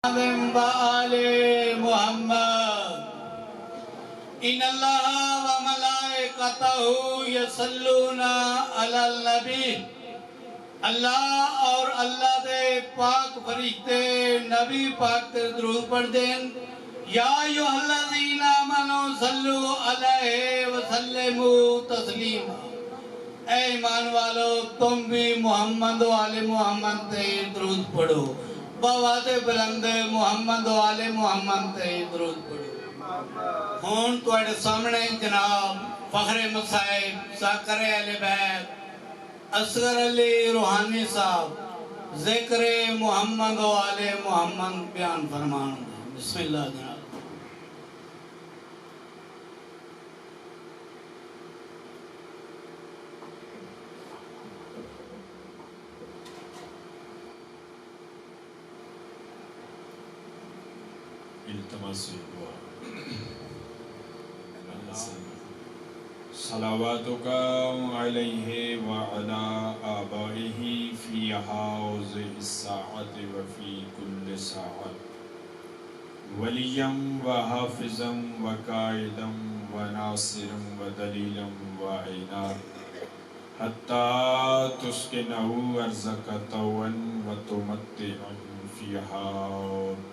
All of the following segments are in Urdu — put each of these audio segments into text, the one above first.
وآل محمد ان اللہ وملائکتہ یصلون علی النبی اللہ اور اللہ دے پاک فرشتے نبی پاک تے درود پڑھ دیں یا ایھا الذین آمنوا صلوا علیہ وسلموا تسلیما اے ایمان والو تم بھی محمد و آل محمد تے درود پڑھو بآواز بلند محمد و آل محمد تے درود پڑھو ہون تواڈے سامنے جناب فخر مصائب ذاکر اہل بیت اصغر علی روحانی صاحب ذکر محمد و آل محمد بیان فرمان بسم اللہ جناب التماس دعا صلواتک علیہ وعلا آبائہ فی حوض الساعت وفی کل ساعت ولیم وحافظا وقائدا وناصرا ودلیلا وعینا حتی تسکنہ ارضک طوعا وتمتعہ فیہا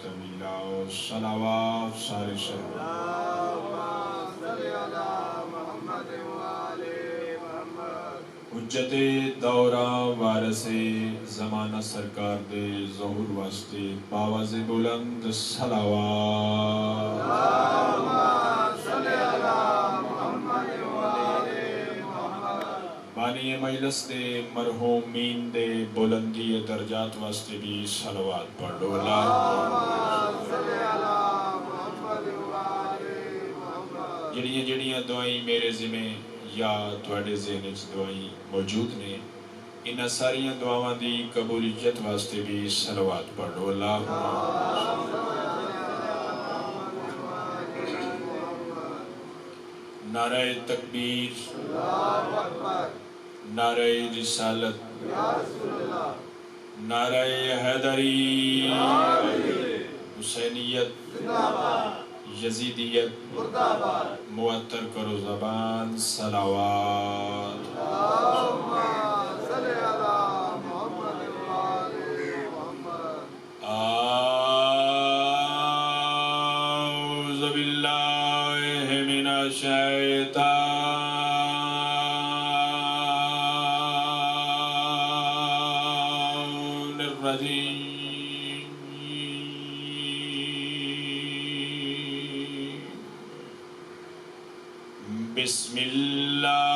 طویلا صلوات سارے شہر حجت دورہ وارث زمانہ سرکار دے ظہور واسطے باواز بلند صلوات بانی مجلس دے مرحومین دے بلندی درجات واسطے بھی صلوات پڑھو جڑیاں دعائیں میرے ذمہ یا تواڈے ذہن وچ دعائیں موجود نے انہاں ساریاں دعاواں دی قبولیت واسطے بھی صلوات پڑھو نعرہ تکبیر نعرہ رسالت نعرہ حیدری حسینیت یزیدیت معطر کرو زبان صلوات اعوذ باللہ من الشیطان الرجیم بسم اللہ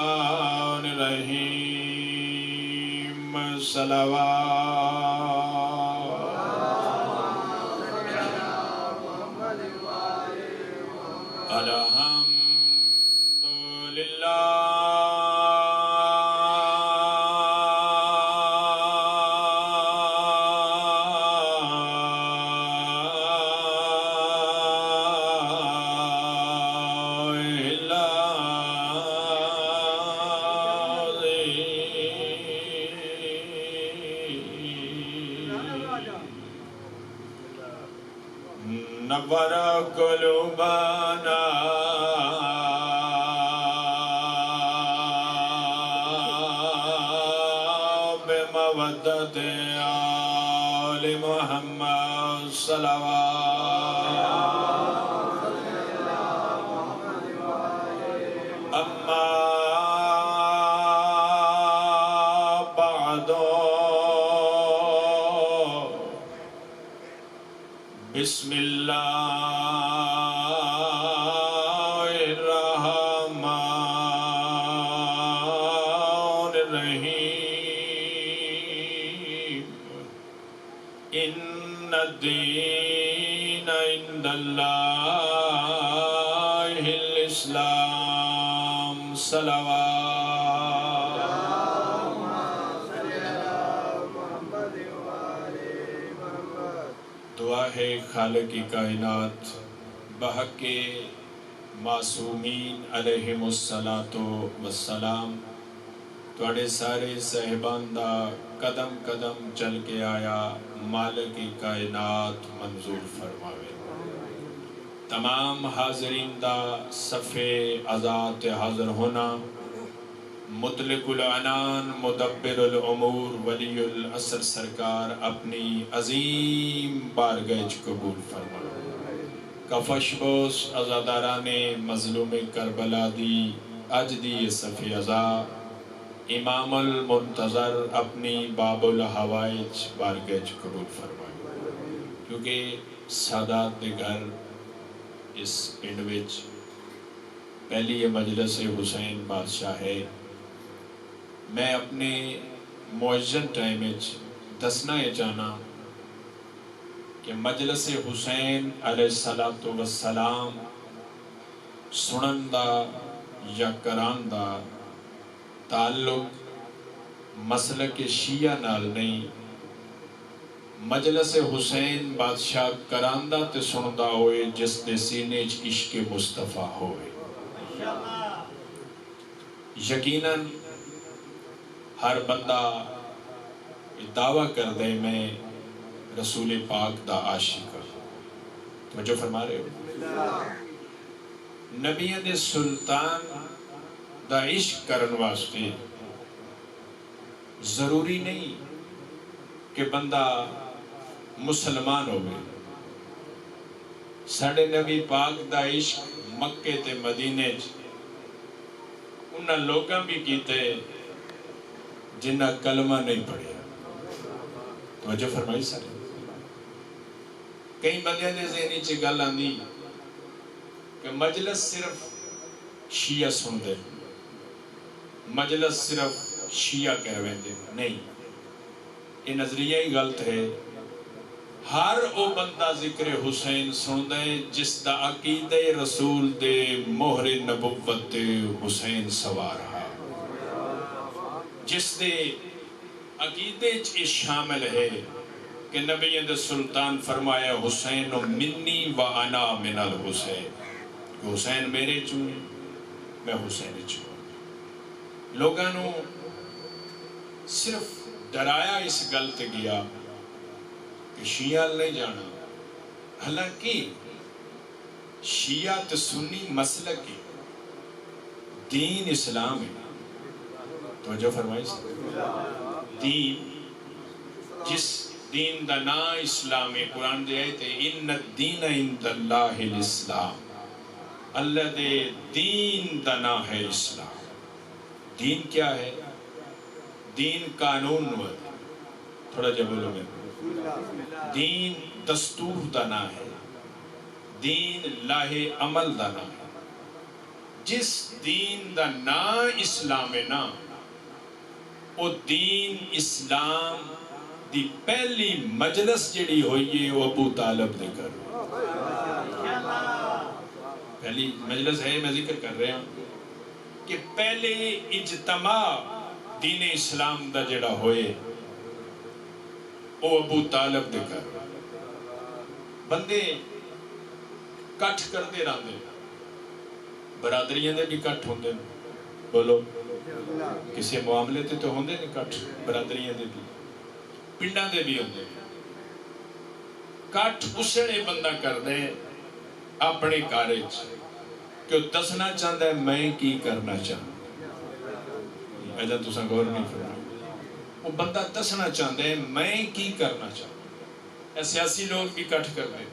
الرحمن الرحیم صلوات الحمدللہ نور قلوبنا بمودت آل محمد صلوات اما بعد بسم اللہ الرحمن الرحیم ان الدین عند اللہ الاسلام صلوات دعا ہے خالق کی کائنات بحق معصومین علیہم الصلاۃ والسلام تواڈے سارے صاحبان دا قدم قدم چل کے آیا مالک کائنات منظور فرماوے۔ تمام حاضرین دا صفے عزات حاضر ہونا مطلق العنان مدبر الامور ولی العصر سرکار اپنی عظیم بارگاہ قبول فرما۔ کفش بوس عزاداران مظلوم کربلا دی اج دی صفے عزا امام المنتظر اپنی باب الحوائج بارگاہ قبول فرمائے، کیونکہ سادات دے گھر اس پنڈ وچ پہلی یہ مجلس حسین بادشاہ ہے۔ میں اپنے معزن ٹائم وچ دسنا یہ چاہنا کہ مجلس حسین علیہ السلام سنن دا یا کران دا تعلق مسلک شیعہ نال نہیں، مجلس حسین بادشاہ کراندہ تے سندا ہوئے جس دے سینے چ عشق مصطفیٰ ہوئے۔ یقیناً ہر بندہ دعویٰ کر دے میں رسول پاک دا عاشق ہوں۔ توجہ فرما رہے ہو؟ نبیوں دے سلطان دا عشق کرن واسطے ضروری نہیں کہ بندہ مسلمان ہوئے۔ ساڑھے نبی پاک دا عشق مکے تے مدینے انہاں لوگاں بھی کیتے جنہ کلمہ نہیں پڑھیا۔ توجہ فرمائی سارے۔ کئی بندیاں دے ذہنی چ گل آندی کہ مجلس صرف شیعہ سن دے، مجلس صرف شیعہ کہویں دے، نہیں، یہ نظریہ ہی غلط ہے۔ ہر او بندہ ذکر حسین سن دے جس دا عقیدہ رسول دے مہر نبوت دے حسین سوار ہے، جس دے عقیدے چ شامل ہے کہ نبی دے سلطان فرمایا حسین منی و انا من الحسین، کہ حسین میرے چوں میں حسین چوں۔ لوگاں صرف ڈرایا اس گل تے گیا کہ شیعہ نہیں جانا، حالانکہ شیعہ تے سنی مسلک ہے، دین اسلام ہے۔ توجہ فرمائی سے دین، جس دین دا نا اسلام ہے، قرآن دے آئے تے ان الدین عند اللہ الاسلام، اللہ دے دین دا نا ہے اسلام۔ دین کیا ہے؟ دین قانون نو ہے، تھوڑا جا بولو میں، دین دستور دا نا ہے، دین لاہ عمل دا نا ہے۔ جس دین دا نا اسلام ہے نا، او دین اسلام دی پہلی مجلس جڑی ہوئی ہے وہ ابو طالب دے کر پہلی مجلس ہے، میں ذکر کر رہا ہوں کہ پہلے اجتماع دین اسلام دا جڑا ہوئے وہ ابو طالب دے کر بندے کٹھ کر دے رہاں دے، برادریاں دے بھی کٹھ ہوں دے، بولو کسی معاملے تے تو ہوں دے نہیں کٹھ، برادریاں دے بھی، پنڈاں دے بھی ہوں دے۔ کٹھ اسے بندہ کر دے اپنے کارج کہ وہ دسنا چاہتا ہے میں کی کرنا چاہتا، ایجا تو ساں غور نہیں فرمائے، وہ بندہ دسنا چاہتا ہے میں کی کرنا چاہتا ہے۔ سیاسی لوگ بھی کٹھ کر دے،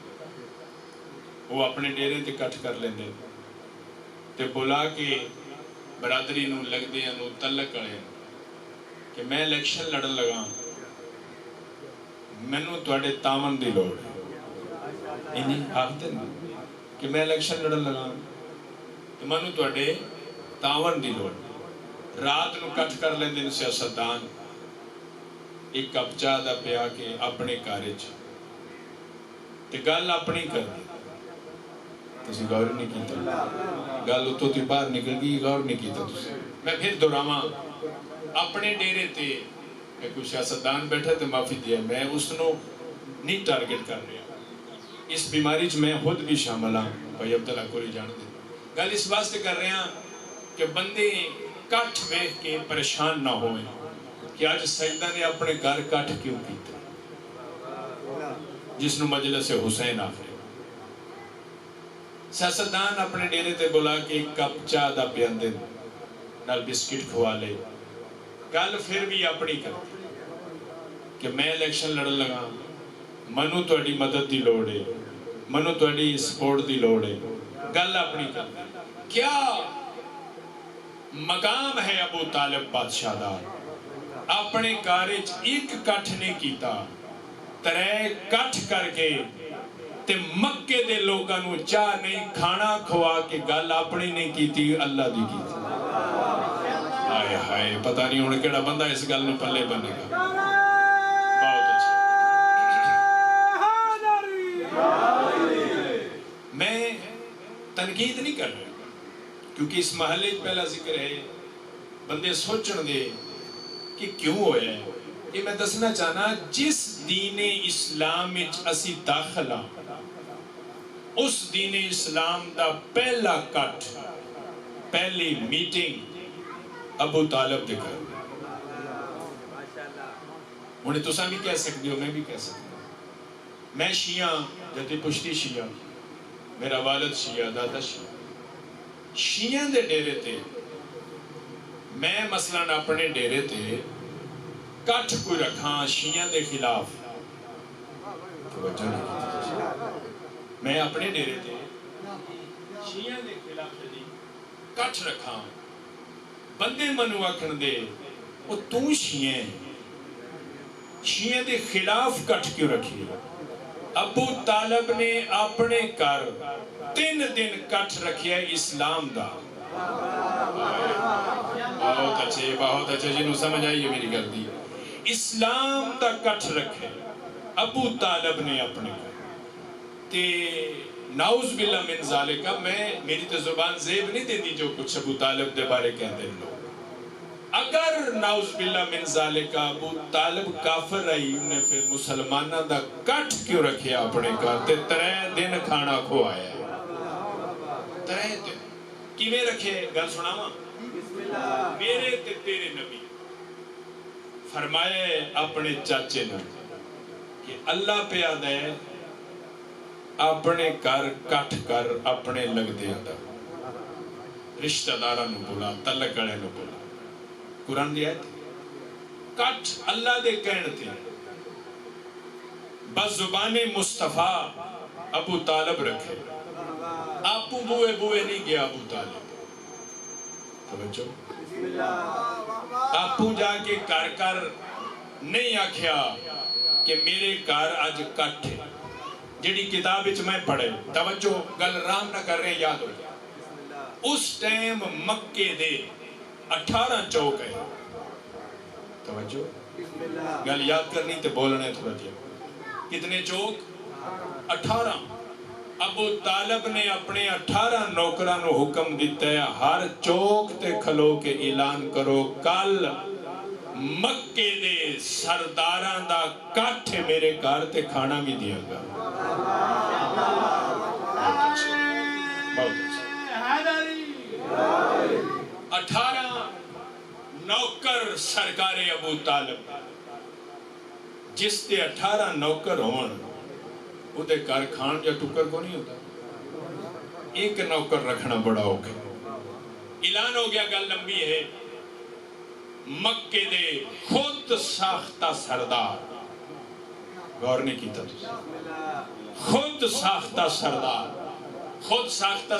وہ اپنے ڈیرے تے کٹھ کر لیں دے تے بلا کے برادری نو لگ دے نو تلک کرے کہ میں الیکشن لڑن لگا، میں نو توڑے تامن دی لوڑ ہے، انہیں آختے نا کہ میں الیکشن لڑن لگا تو میں نو توڑے تامن دی لوڑ، رات نو کٹھ کر لیں دن سیاستدان ایک کپ چاہ دا پیا کے اپنے کارج تے گل اپنی کر دی، تسی غور نہیں کیتا، گل اتو تی باہر نکل گئی، غور نہیں کیتا تسی۔ میں پھر دوراما اپنے ڈیرے تے کوئی سیاستدان بیٹھا تے معافی دیا، میں اس نو نہیں ٹارگٹ کر رہا، اس بیماری میں خود بھی شامل ہاں بھائی عبداللہ کوری جان دے گل اس واسطے کر رہے ہیں کہ بندے کٹھ ویکھ کے پریشان نہ ہوئے کہ آج سجدہ نے اپنے گھر کٹھ کیوں کیتا جس نو مجلس حسین آخر سیاستدان اپنے ڈیرے تے بلا کے ایک کپ چاہ دا پیاندے نال بسکٹ کھوا لے گل پھر بھی اپنی کرتے کہ میں الیکشن لڑن لگا منو تہاڈی مدد دی لوڑ ہے منو تہاڈی سپورٹ دی لوڑ ہے گل اپنی کرتے کیا مقام ہے ابو طالب بادشاہ دا اپنے کارج ایک کٹھ نہیں کیتا ترے کٹھ کر کے تے مکے دے لوگاں نو چاہ نہیں کھانا کھوا کے گل اپنی نہیں کیتی اللہ دی کیتی ہائے ہائے پتہ نہیں ہن کیڑا بندہ اس گل نو پلے بنے گا بہت اچھا میں تنقید نہیں کر رہا کیونکہ اس محلے پہلا ذکر ہے بندے سوچن دے کہ کیوں ہویا ہے یہ میں دسنا چاہنا جس دین اسلام وچ اسی داخل ہاں اس دین اسلام دا پہلا کٹ پہلی میٹنگ ابو طالب دے گھر انہیں تساں بھی کہہ سکتے ہو میں بھی کہہ سکتا ہوں میں شیعہ جدی پشتی شیعہ میرا والد شیعہ دادا شیعہ شیعہ دے ڈیرے تے میں مثلاً اپنے ڈیرے تے کٹھ کوئی رکھاں شیعہ دے خلاف میں اپنے ڈیرے تے شیعہ دے خلاف کٹھ رکھاں بندے منو آکھن دے وہ تو شیعہ دے خلاف کٹھ کیوں رکھی ابو طالب نے اپنے گھر 3 دن کٹھ رکھیا اسلام دا بہت اچھے جنہوں سمجھ آئی ہے میری گل دی اسلام دا کٹھ رکھے ابو طالب نے اپنے گھر تے نعوذ باللہ من ذالکہ میں میری تو زبان زیب نہیں دیتی جو کچھ ابو طالب دے بارے کہتے ہیں لوگ اگر نعوذ باللہ من ذالکہ ابو طالب کافر رہی انہیں پھر مسلمانہ دا کٹ کیوں رکھے اپنے گھر تے 3 دن کھانا کھو آیا ہے 3 دن کیویں رکھے گل سناواں میرے تے تیرے نبی فرمائے اپنے چاچے نے کہ اللہ پہ آدھا ہے اپنے گھر کٹھ کر اپنے لگ دے آدھا رشتہ دارہ نو بولا تلک گڑے نو بولا قرآن دی آیت کٹھ اللہ دے کہنتے بس زبان مصطفیٰ ابو طالب رکھے آپو بوئے بوئے نہیں گیا ابو طالب توجہ آپو جا کے کر کر نہیں آکھیا کہ میرے گھر آج کٹھ ہے جڑی کتاب وچ میں پڑھے توجہ گل رام نہ کر رہے یاد ہو اس ٹائم مکے دے 18 چوک ہے توجہ گل یاد کرنی تے بولنے تھوڑا دیا کتنے چوک 18 ابو طالب نے اپنے 18 نوکران کو حکم دیتا ہے ہر چوک تے کھلو کے اعلان کرو کل مکے دے سرداران دا کٹھ میرے گھر تے کھانا بھی دیا گا بہت اچھا 18 نوکر سرکار ابو طالب جس تے 18 نوکر ہون وہ دے گھر کھان یا ٹکر کو نہیں ہوتا ایک نوکر رکھنا بڑا ہو گیا اعلان ہو گیا گل لمبی ہے مکے دے خود ساختہ سردار غور نہیں کیتا خود ساختہ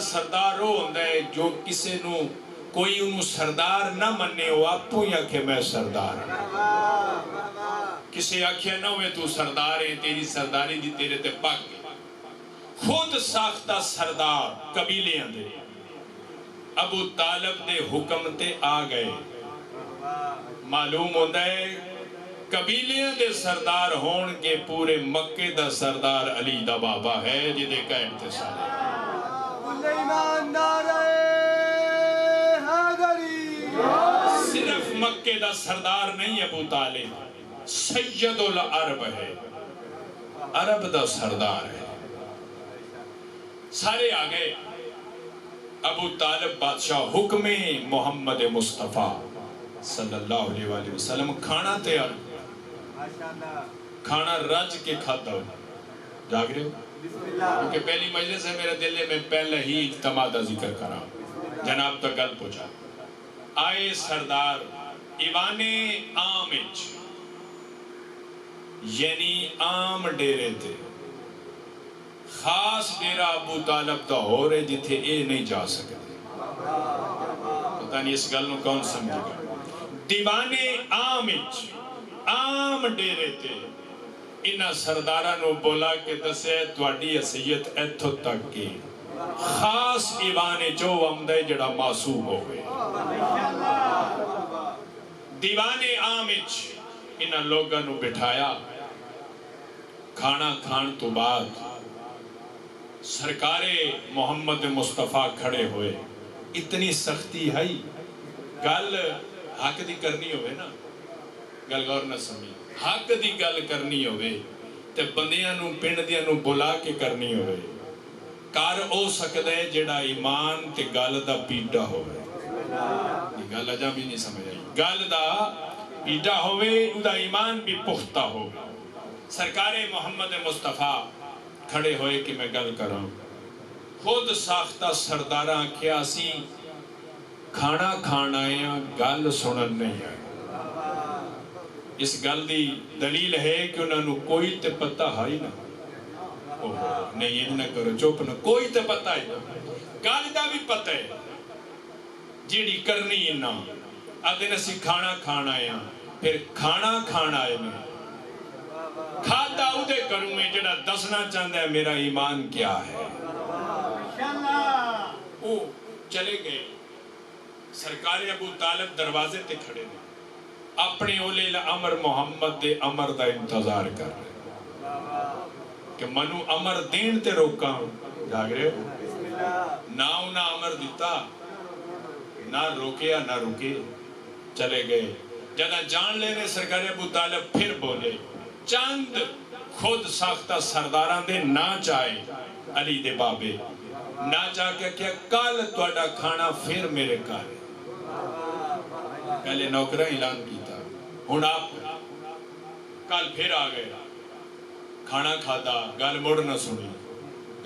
سردار وہ ہوندہ ہے جو کسے نو کوئی انہوں سردار نہ مننے ہو آپ یا کہ میں سردار کسے آکھیا نہ ہوئے تو سردار ہے تیری سرداری دی تیرے تے پاک خود ساختہ سردار قبیلے اندے ابو طالب دے حکم تے آ گئے معلوم ہوتا ہے قبیلیاں دے سردار ہون کے پورے مکے دا سردار علی دا بابا ہے جدے کا انتصال ہے صرف مکے دا سردار نہیں ابو طالب سید العرب ہے عرب دا سردار ہے سارے آ گئے. ابو طالب بادشاہ حکم محمد مصطفیٰ صلی اللہ علیہ وآلہ وسلم کھانا تیار, کھانا رج کے کھاتا ہو. جاگ رہے ہو؟ کیونکہ پہلی مجلس ہے, میرے دل میں پہلے ہی اجتماع دا ذکر کرا, جناب تک گل پہنچا. آئے سردار ایوان عام وچ, یعنی عام ڈیرے تھے, خاص ڈیرہ ابو طالب دا ہو رہے جتھے اے نہیں جا سکتے. پتہ نہیں اس گل نو کون سمجھے گا. دیوان عام وچ عام ڈیرے تے انہاں سرداراں نو بولا کہ دسے تواڈی حیثیت ایتھوں تک کی, خاص ایوان جو آمدا ہے جڑا معصوم ہوئے. دیوان عام وچ انہاں لوگاں نو بٹھایا. کھانا کھان تو بعد سرکار محمد مصطفیٰ کھڑے ہوئے. اتنی سختی ہے, گل حق دی کرنی ہوئے نا, گل غور نہ سمجھ, حق دی گل کرنی ہوئے تے بندیاں نو پنڈ دیاں نو بلا کے کرنی ہوئے. کار او سکدا ہے جڑا ایمان تے گل دا پیڈا ہوئے. یہ گل اجا بھی نہیں سمجھ آئی. گل دا پیڈا ہوئے, دا ایمان بھی پختہ ہوگا. سرکار محمد مصطفیٰ کھڑے ہوئے کہ میں گل کراں. خود ساختہ سرداراں کیا سی کھانا کھانا آئے ہیں, گل سنن نہیں آئے. اس گل دی دلیل ہے کہ انہوں نے کوئی تے پتہ ہائی نہ, نہیں یہ نہ کرو چوپ نہ, کوئی تے پتہ ہے نا. گل دا بھی پتہ ہے جیڑی کرنی ہے نا. آدھے نسی کھانا کھانا آئے ہیں, پھر کھانا کھانا آئے ہیں کھاتا اودے کروں میں جڑا دسنا چاہتا ہے میرا ایمان کیا ہے. وہ چلے گئے. سرکار ابو طالب دروازے تے کھڑے نے, اپنے اولے الامر محمد دے امر دا انتظار کر رہے کہ منو امر دین تے روکاں. جاگ رہے ہو؟ نہ انہاں امر دیتا, نہ روکیا نہ رکے, چلے گئے. جدہ جان لینے سرکار ابو طالب پھر بولے. چند خود ساختہ سرداران دے نہ چاہے علی دے بابے نہ چاہ کے کیا کل توڑا کھانا پھر میرے کارے. پہلے نوکرہ اعلان کیتا, ہون آپ کل پھر آ گئے کھانا کھاتا, گل موڑ نہ سنی.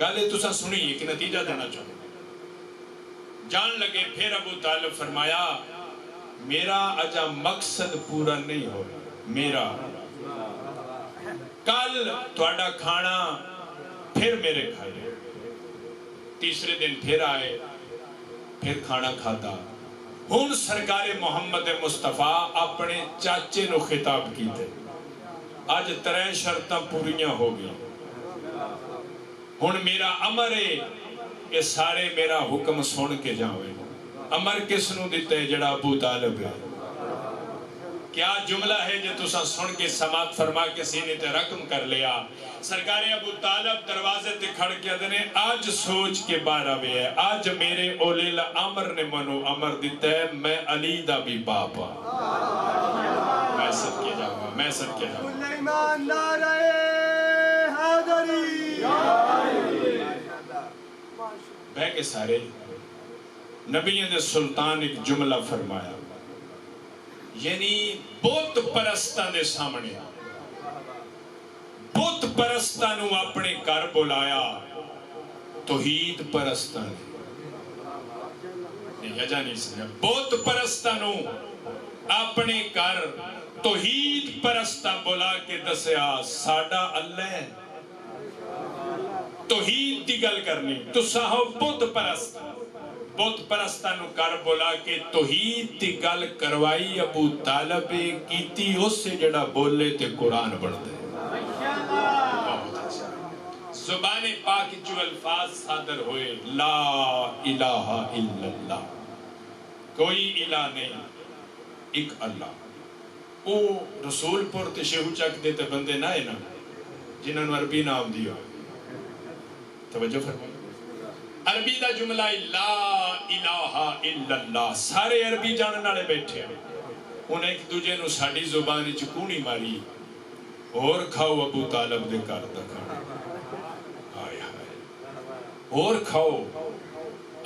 گلے تسا سنی ایک نتیجہ دینا چاہوں. جان لگے پھر ابو طالب فرمایا میرا اجا مقصد پورا نہیں ہو, میرا کل توڑا کھانا پھر میرے کھائے. تیسرے دن پھر آئے, پھر کھانا کھاتا. ہون سرکار محمد مصطفیٰ اپنے چاچے نو خطاب کیتے, آج 3 شرطاں پوریاں ہو گئی. ہون میرا امر ہے کہ سارے میرا حکم سن کے جاؤے. امر کس نو دیتے ہیں جڑا ابو طالب ہے. کیا جملہ ہے جو تسا سن کے سماعت فرما کے سینے تے رقم کر لیا. سرکار ابو طالب دروازے تے کھڑ کے دنے آج سوچ کے بارہ میں ہے, آج میرے اولی الامر نے منو امر دیتا ہے میں علی دا بھی باپ ہوں. میں سب کے جاؤں گا, میں سب کے جاؤں گا. ایمان نعرہ حیدری. بہ کے سارے نبی نے سلطان ایک جملہ فرمایا, یعنی بت پرستاں دے سامنے بت پرستاں نو اپنے گھر بلایا, توحید پرستاں نہیں وجہ نہیں سمجھا. بت پرستاں نو اپنے گھر توحید پرستاں بلا کے دسیا ساڈا اللہ ہے. توحید دی گل کرنی, تساں ہو بت پرست. بت پرستاں نو کر بولا کہ توحید دی گل کروائی ابو طالب کیتی اس سے جڑا بولے تے قرآن بڑھتے. زبان پاک جو الفاظ صادر ہوئے لا الہ الا اللہ, کوئی الہ نہیں ایک اللہ. او رسول پور تے شیہو چک دیتے بندے نہ ہے نا جنہوں نے عربی نام دیا. توجہ فرمائے, عربی دا جملہ لا الہ الا اللہ. سارے عربی جاننے والے بیٹھے ہیں, انہیں ایک دوجے نو ساڑی زبان چکونی ماری اور کھاؤ ابو طالب دے کار دا کھانا. ਹੋਰ ਖਾਓ।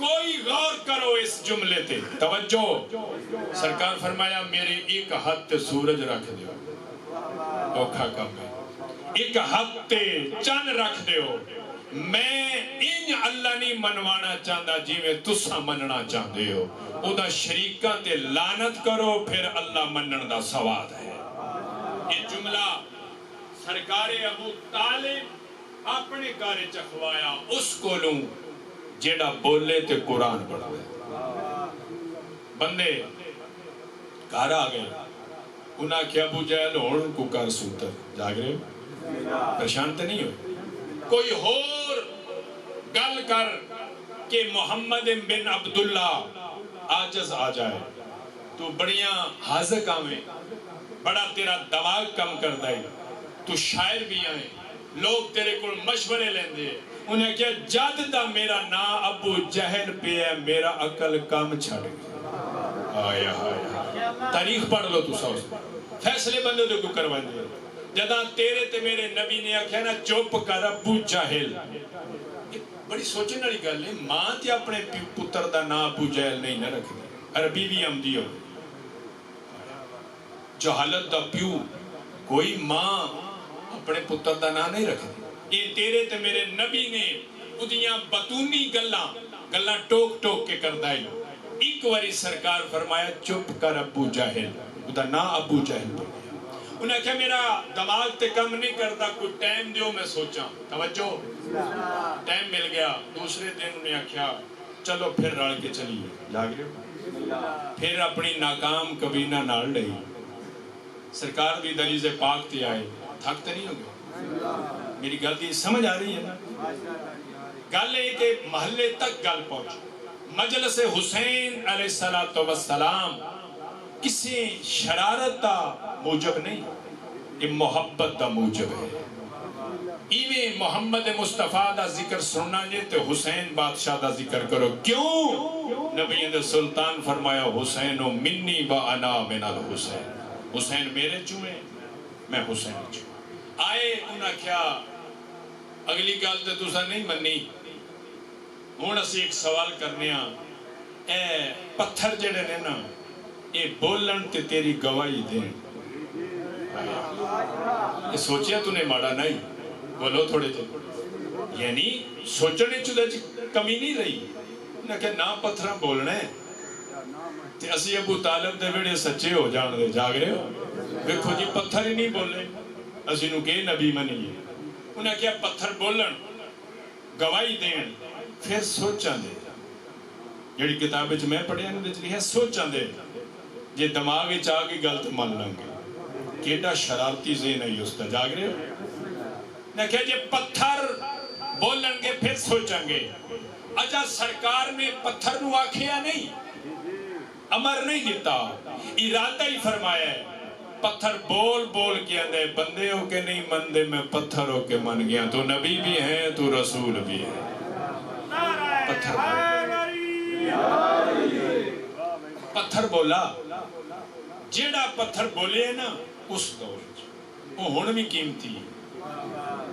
کوئی غور کرو اس جملے تے توجہ سرکار فرمایا میرے ایک ہاتھ تے سورج رکھ دیو اوکھا کم ہے ایک ہاتھ تے چند رکھ دیو میں ان اللہ نہیں منوانا چاہتا جی میں تسا مننا چاہتے ہو او دا شریکہ تے لعنت کرو پھر اللہ منن دا سواد ہے یہ جملہ سرکار ابو طالب اپنے کارے چکھوایا اس کو لوں جیڑا بولے تے قرآن پڑھا بندے گھر آ گئے انہاں کیا ابو جہل ہون کو کر سوتر جاگ رہے ہو پریشان تے نہیں ہو کوئی اور گل کر کہ محمد بن عبداللہ آجز آ جائے تو بڑیاں حاضر کامیں بڑا تیرا دماغ کم کر دائی تو شاعر بھی آئیں لوگ تیرے کو مشورے لیں دے انہیں کیا جد دا میرا نا ابو جہل پہ ہے میرا عقل کم چھڑ گیا آیا آیا تاریخ پڑھ لو تو سوز فیصلے بندے دے کو کروائیں دے جداں تیرے تے میرے نبی نے آکھیا نا چوپ کر ابو جہل بڑی سوچنے والی گل ہے ماں تے اپنے پتر دا نا ابو جہل نہیں نہ رکھ دی عربی بھی آمدی ہو جہالت دا پیو کوئی ماں اپنے پتر دا نا نہیں رکھ دی یہ تیرے تے میرے نبی نے ادیاں بطونی گلاں ٹوک ٹوک کے کر دائی ایک واری سرکار فرمایا چپ کر ابو جہل ادا نا ابو جہل پڑھ گیا انہیں کہا میرا دماغ تے کم نہیں کرتا کوئی ٹائم دیو میں سوچاں توجہ ٹائم مل گیا دوسرے دن انہیں کہا چلو پھر رڑ کے چلیے جاگ رہے پھر اپنی ناکام کبینہ نال لئی سرکار بھی دریز پاک تے آئے تھک تے نہیں ہو گئے میری گل دی سمجھ آ رہی ہے نا گل ہے کہ محلے تک گل پہنچ مجلس حسین علیہ السلام کسی شرارت دا موجب نہیں یہ محبت دا موجب ہے ایویں محمد مصطفیٰ دا ذکر سننا جے تے حسین بادشاہ دا ذکر کرو کیوں نبی اندر سلطان فرمایا حسینو منی و انا من الحسین حسین میرے چوئے میں حسین چوئے آئے انہاں کیا اگلی گال تے تُسا نہیں منی ہون اسی ایک سوال کرنے اے پتھر جڑے نے نا یہ بولن تے تیری گواہی دیں یہ سوچیا تو نے ماڑا نہیں بولو تھوڑے جے یعنی سوچنے چودہ کمی نہیں رہی انہیں کہ نا پتھرہ بولنے تے اسی ابو طالب دے بیڑے سچے ہو جان دے جاگ رہے ہو دیکھو جی پتھر ہی نہیں بولنے اسی نو کہ نبی منی انہیں کیا پتھر بولن گواہی دیں پھر سوچاں دے جڑی کتابیں جو میں پڑھے ہیں دے چلی ہے سوچاں دے یہ دماغی چاہ کی گلت مان لیں گے کیٹا شرارتی ذہن ہے اس تا جاگ رہے ہو نہ کہ یہ پتھر بولن گے پھر سوچیں گے اجا سرکار نے پتھر نو آکھیا نہیں امر نہیں دیتا ارادہ ہی فرمایا ہے پتھر بول بول کے اندے بندے ہو کے نہیں مندے میں پتھر ہو کے من گیا تو نبی بھی ہے تو رسول بھی ہے پتھر بولا جیڑا پتھر بولے نا اس دور وہ ہون بھی قیمتی ہے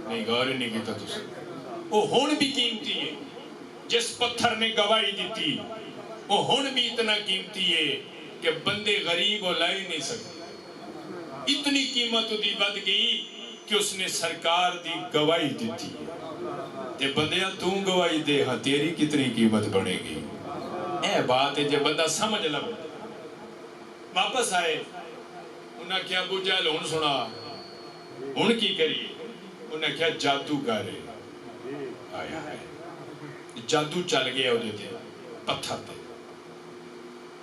نہیں غور نہیں کیتا تو سے وہ ہون بھی قیمتی ہے جس پتھر نے گواہی دیتی وہ ہون بھی اتنا قیمتی ہے کہ بندے غریب ہو لائی نہیں سکتے اتنی قیمت دی بد گئی کہ اس نے سرکار دی گواہی دیتی تے بندیاں تو گواہی دے ہاں تیری کتنی قیمت بڑھے گی اے بات ہے جب بندہ سمجھ لگ واپس آئے انہاں کیا ابو جہل ہون سنا ہون کی کریے انہاں کیا جادو کرے آیا ہے جادو چل گیا ہو دیتے پتھر تے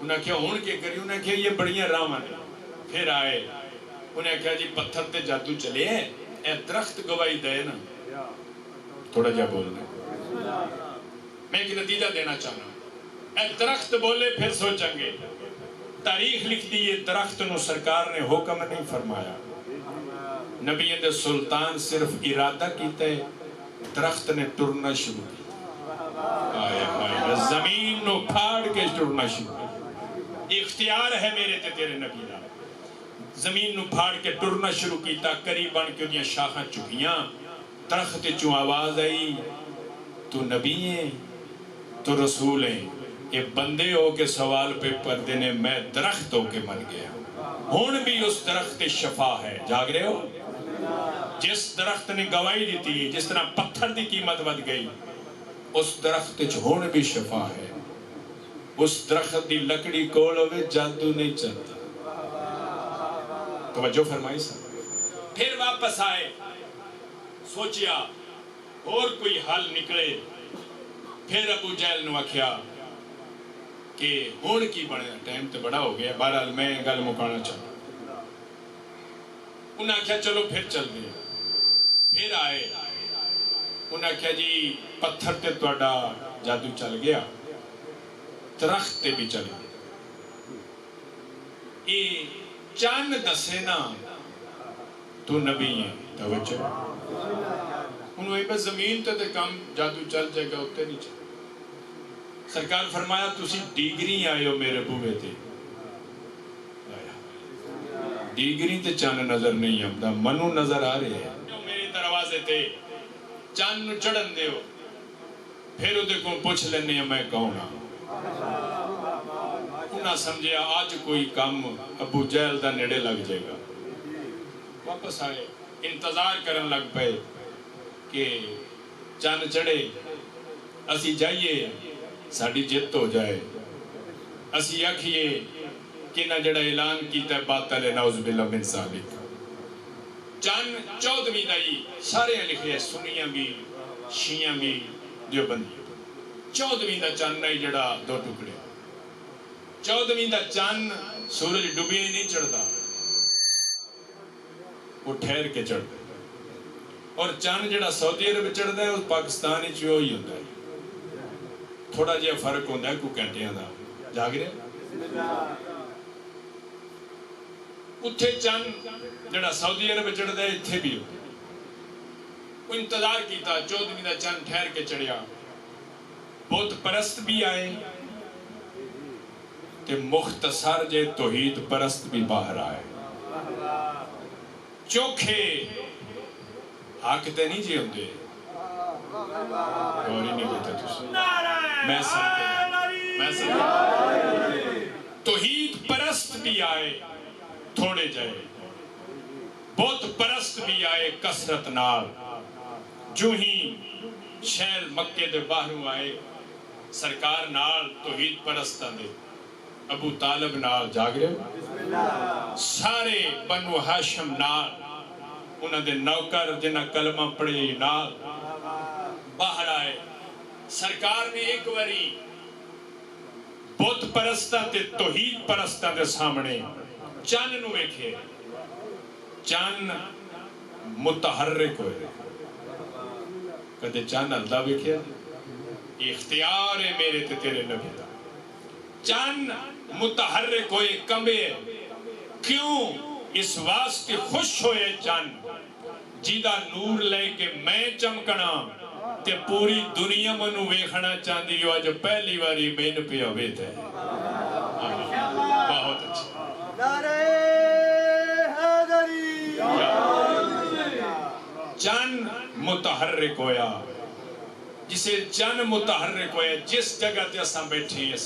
انہاں کیا ہون کے کری انہاں کیا یہ بڑیاں رامن پھر آئے انہیں کہا جی پتھر تے جادو چلے ہیں اے درخت گواہی دے نا تھوڑا جا بولنا میں ایک نتیجہ دینا چاہنا اے درخت بولے پھر سوچیں گے تاریخ لکھ دی یہ درخت نو سرکار نے حکم نہیں فرمایا نبی اندر سلطان صرف ارادہ کیتا ہے درخت نے ٹرنا شروع کیا زمین نو پھاڑ کے ٹرنا شروع کیا اختیار ہے میرے تے تیرے نبی نا زمین نو پھاڑ کے ٹرنا شروع کیتا کری بن کے انہیں شاخاں چکیاں درخت چوں آواز آئی تو نبی ہے تو رسول ہیں، یہ بندے ہو کے سوال پہ پردے نے، میں درخت ہو کے من گیا ہون بھی اس درخت شفا ہے۔ جاگ رہے ہو؟ جس درخت نے گواہی دیتی ہے، جس طرح پتھر دی قیمت ود گئی، اس درخت ہون بھی شفا ہے۔ اس درخت دی لکڑی کول ہوئے جادو نہیں چلتا۔ توجہ فرمائی سا۔ پھر واپس آئے، سوچیا اور کوئی حل نکلے۔ پھر ابو جہل نو آکھیا کہ ہون کی بنے، ٹائم تو بڑا ہو گیا، بہرحال میں گل مکانا چاہتا۔ انہاں آکھیا چلو پھر چل گئے۔ پھر آئے، انہاں آکھیا جی پتھر تے تہاڈا جادو چل گیا، درخت تے بھی چل گیا، یہ چند دسے نا تو نبی ہے۔ توجہ، انہوں نے زمین تے کام جادو چل جائے گا، اتنے نہیں چل۔ سرکار فرمایا تسی ڈیگری آئے ہو میرے بوے تے، ڈیگری تے چند نظر نہیں آمدا، منو نظر آ رہے ہیں۔ میرے دروازے تے چند نو چڑھن دے ہو، پھر ادھے کو پوچھ لینے ہیں میں کون ہاں۔ انہاں سمجھے آج کوئی کام ابو جہل دا نیڑے لگ جائے گا۔ واپس آئے، انتظار کرن لگ پئے کہ چند چڑھے، اسی جائیے ساڑی جت ہو جائے، اسی آکھیے کہ نہ جڑا اعلان کیتا ہے باطل ہے، نعوذ باللہ من ذالک۔ چند 14ویں دائی سارے لکھے ہیں، سنیاں بھی شیعہ بھی دیوبندی۔ 14ویں دا چند نہیں جڑا دو ٹکڑے، 14ویں دا چند سورج ڈوبی ہی نہیں چڑھتا، وہ ٹھہر کے چڑھتا۔ اور چند جڑا سعودی عرب چڑھتا ہے، اس پاکستانی چیو ہی ہوتا ہے، تھوڑا جہا فرق ہوتا ہے کوئی گھنٹیاں دا۔ جاگ رہے اتھے چند جڑا سعودی عرب چڑھتا ہے، اتھے بھی ہو۔ وہ انتظار کیتا، 14ویں دا چند ٹھہر کے چڑھیا۔ بت پرست بھی آئے تے مختصر جے توحید پرست بھی باہر آئے۔ چوکھے حق تے نہیں جی ہوندے، اور ہی نہیں ہوتا تُس میں سمجھے توحید پرست بھی آئے تھوڑے جائے، بت پرست بھی آئے کثرت نال۔ جو ہی شہر مکے دے باہروں آئے، سرکار نال توحید پرستاں دے ابو طالب نال، جاگ رہے سارے بنو ہاشم نال، انہاں دے نوکر جنہاں کلمہ پڑھے نال باہر آئے۔ سرکار نے ایک واری بت پرستاں تے توحید پرستاں دے سامنے چند نو ویکھے، چند متحرک ہوئے۔ کدے چند اللہ ویکھیا، اختیار ہے میرے تے تیرے نبی دا۔ چند متحرک ہوئے، کمبے، کیوں؟ اس واسطے خوش ہوئے چند جیدہ نور لے کے میں چمکنا تے پوری دنیا منو ویکھنا چاندی ہو، جو پہلی واری مین پہ ہوئے تھے۔ بہت اچھا، نعرہ حیدری۔ چند متحرک ہویا، جسے چند متحرک ہویا، جس جگہ تے اساں بیٹھے ہیں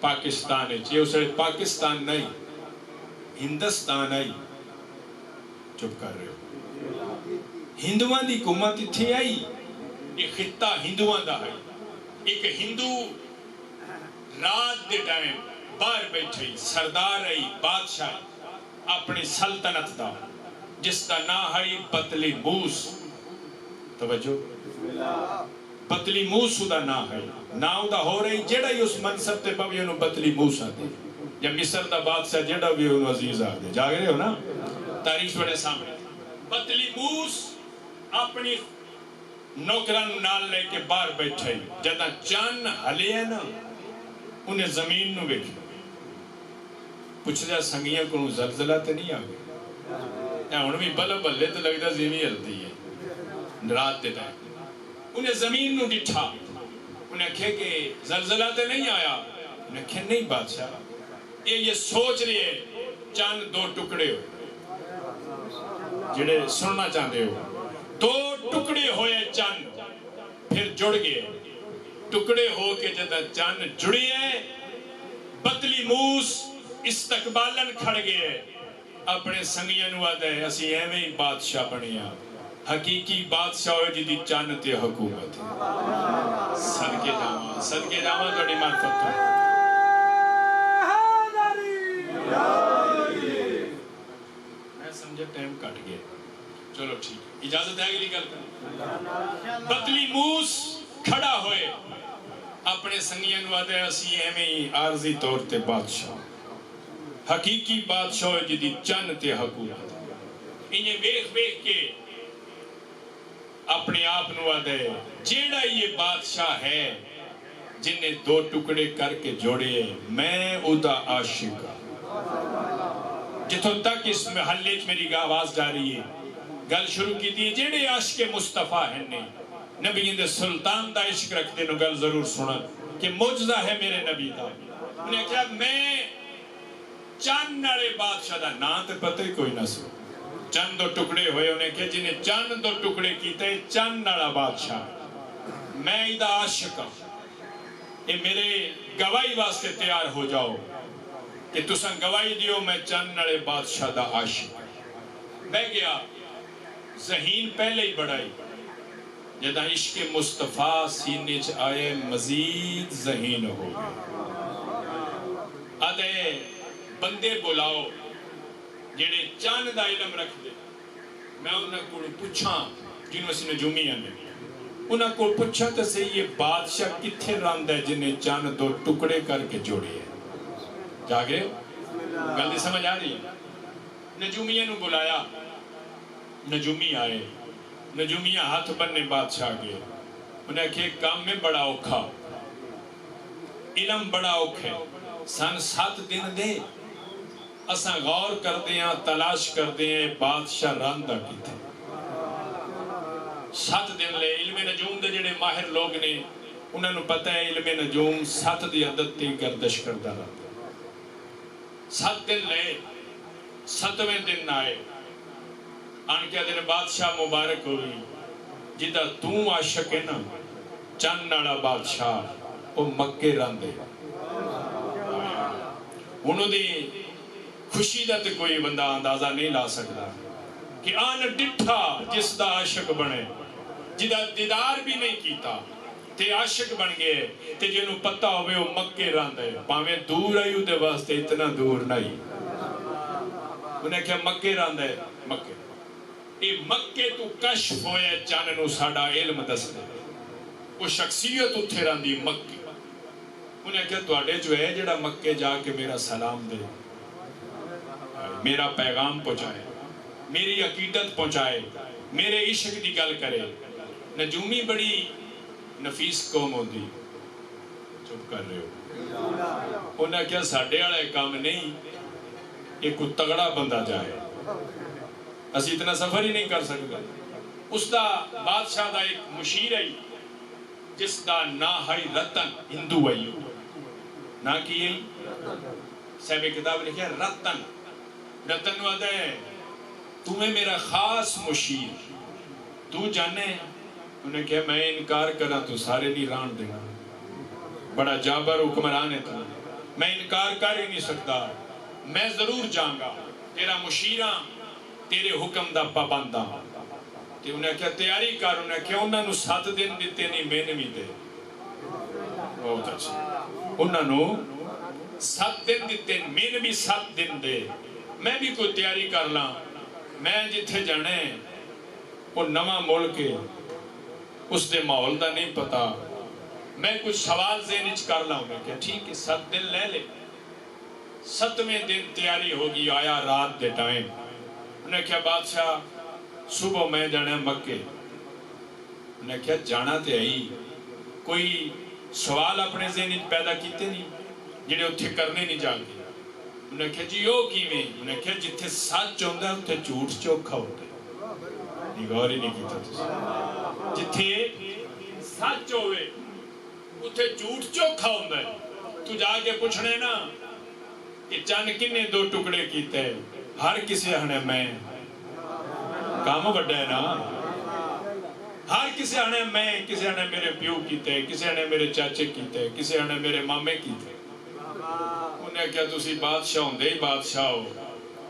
پاکستان ہے، یہ اسے پاکستان نہیں ہندوستان آئی، چپ کر رہے ہو۔ ہندوان دی حکومت تھی آئی، ایک خطہ ہندوان دا ہے، ایک ہندو رات دے ٹائم باہر بیٹھے، سردار آئی، بادشاہ اپنی سلطنت دا، جس دا نا ہے پتلی موس۔ توجہ، پتلی موس دا نا ہے، ناؤ دا ہو رہی جڑا ہی اس منصب تے پاوی انہوں پتلی موس آدھے، یا مصر دا بادشاہ جڑا بھی انہوں عزیز آدھے۔ جاگ رہے ہو نا، تاریخ بڑے سامنے۔ پتلی موس اپنی نوکران نال لے کے باہر بیٹھے، جدہ چان ہلے ہیں نا، انہیں زمین نو بیٹھے پوچھ جا سنگیاں کو زلزلہ تے نہیں آگے، یا انہوں بھی بلب بلے تو لگتا زمین ہلتی ہے رات دے ٹائم۔ انہیں زمین نو ڈٹھا، انہیں کہے کہ زلزلہ تے نہیں آیا، انہیں کہے نہیں بادشاہ، یہ سوچ رہی ہے چاند دو ٹکڑے ہو، جڑے سننا چاہتے ہو، دو ٹکڑے ہوئے چاند، پھر جڑ گئے، ٹکڑے ہو کے جدا چن جڑیے بدلی موس استقبالن کھڑ گئے اپنے سنگیاں نو آدھے اسی ایویں ہی بادشاہ بنیا حقیقی بادشاہ ہوئے جدی چن تے حکومت صدقے جاواں توڑی معرفت ہو میں سمجھا ٹائم کٹ گیا چلو ٹھیک اجازت ہے اگلی گل کر بدلی موس کھڑا ہوئے اپنے سنگیاں نو آدھے اسی ایویں ہی عارضی طور تے بادشاہ حقیقی بادشاہ ہوئے جدی چن تے حکومت انہیں ویخ ویخ کے اپنے آپ نو آدھے جیڑا یہ بادشاہ ہے جن نے دو ٹکڑے کر کے جوڑے میں ادا عاشق جتوں تک اس محلے میری آواز جاری ہے گل شروع کی تھی جیڑے عاشق مصطفیٰ ہیں نے نبی دے سلطان دا عشق رکھتے نو گل ضرور سنا کہ معجزہ ہے میرے نبی دا انہیں کہا میں چند نالے بادشاہ دا نا تے پتہ ہی کوئی نہ سو چند دو ٹکڑے ہوئے انہیں کہ جنہیں چند دو ٹکڑے کیتے چند نالا بادشاہ میں ایدہ عاشق ہوں یہ میرے گواہی واسطے تیار ہو جاؤ کہ تساں گواہی دیو میں چند نالے بادشاہ دا عاشق میں گیا ذہین پہلے ہی بڑھائی جدہ عشق مصطفیٰ سینے چ آئے مزید ذہین ہو آدھے بندے بلاؤ جیڑے چاند دا علم رکھ دے میں انہاں کو پوچھاں جنہوں سے نجومی آنے انہاں کو پوچھا تو سے یہ بادشاہ کتھے راند ہے جنہیں چاند دو ٹکڑے کر کے جوڑے ہیں جاگے گلدی سمجھ آ رہی ہے نجومیہ نو بلایا نجومی آئے نجومیہ ہاتھ بننے بادشاہ گئے انہیں کہ کام میں بڑا اوکھا علم بڑا اوکھے سن 7 دن دے اساں غور کر دیاں تلاش کر دیاں بادشاہ راندہ کی تھے 7 دن لے علم نجوم دے جڑے ماہر لوگ نے انہوں نے پتہ ہے علم نجوم 7 دی عدد تی گردش کردہ رہتا 7 دن لے 7ویں دن آئے آن کیا دن بادشاہ مبارک ہوئی جدہ توں عاشق ہے نا چند ناڑا بادشاہ وہ مکے راندے انہوں دی خوشی دا تے کوئی بندہ اندازہ نہیں لا سکتا کہ آن ڈٹھا جس دا عاشق بنے جدہ دیدار بھی نہیں کیتا تے عاشق بن گئے تے جنہوں پتہ ہوئے وہ مکے راندے پاویں دور آئیو دے واسطے اتنا دور نہیں انہیں کیا مکے راندے مکے یہ مکے تو کشف ہوئے چاننو ساڑا علم دس دے وہ شخصیت اتھے راندی مکے انہیں کہا توڑے جو ہے جڑا مکے جا کے میرا سلام دے میرا پیغام پہنچائے میری عقیدت پہنچائے میرے عشق دی گل کرے نجومی بڑی نفیس قوم ہوندی چپ کر رہے ہو انہیں کہا ساڑھے والا کام نہیں ایک کو تگڑا بندہ جائے اسی اتنا سفر ہی نہیں کر سکتا اس دا بادشاہ دا ایک مشیر ہے جس دا نا ہائی رتن ہندو ہے نا کی ہے صاحب کتاب لکھے رتن رتن وعدہ ہے تمہیں میرا خاص مشیر تو جانے انہیں کہا میں انکار کرا تو سارے نہیں ران دے گا بڑا جابر حکمران ہے تھا میں انکار کر ہی نہیں سکتا میں ضرور جاؤں گا تیرا مشیرہ تیرے حکم دا پابندہ تے انہیں کیا تیاری کر انہیں کیا انہوں نے 7 دن دیتے نہیں میں نے بھی دے بہت اچھا انہوں نے 7 دن دیتے میں نے بھی 7 دن دے میں بھی کوئی تیاری کر لاں میں جتھے جانے وہ نواں ملک اس دے ماحول دا نہیں پتا میں کچھ سوال ذہنچ کر لاں انہیں کیا ٹھیک ہے 7 دن لے لے 7ویں دن تیاری ہوگی آیا رات دے ٹائم انہیں کیا بادشاہ صبح میں جانا مکے انہیں کیا جانا تے آئی کوئی سوال اپنے ذہن پیدا کیتے نہیں جنہیں اتھے کرنے نہیں جانتے انہیں کیا جی یو کی میں انہیں کیا جتھے سچ ہوندہ ہے اتھے جھوٹ چوکھا ہوتا ہے یہ غور ہی نہیں کیتا تھا جتھے سچ ہوئے اتھے جھوٹ چوکھا ہوندہ ہے تو جا کے پوچھنے نا کہ چاند کنے 2 ٹکڑے کیتے ہیں ہر کسی ہنے میں کام بڑھا ہے نا ہر کسی آنے میں، کسی آنے میرے پیو کیتے، کسی آنے میرے چاچے کیتے، کسی آنے میرے مامے کیتے. انہیں کیا تسی بادشاہ ہوں دے ہی بادشاہ ہو.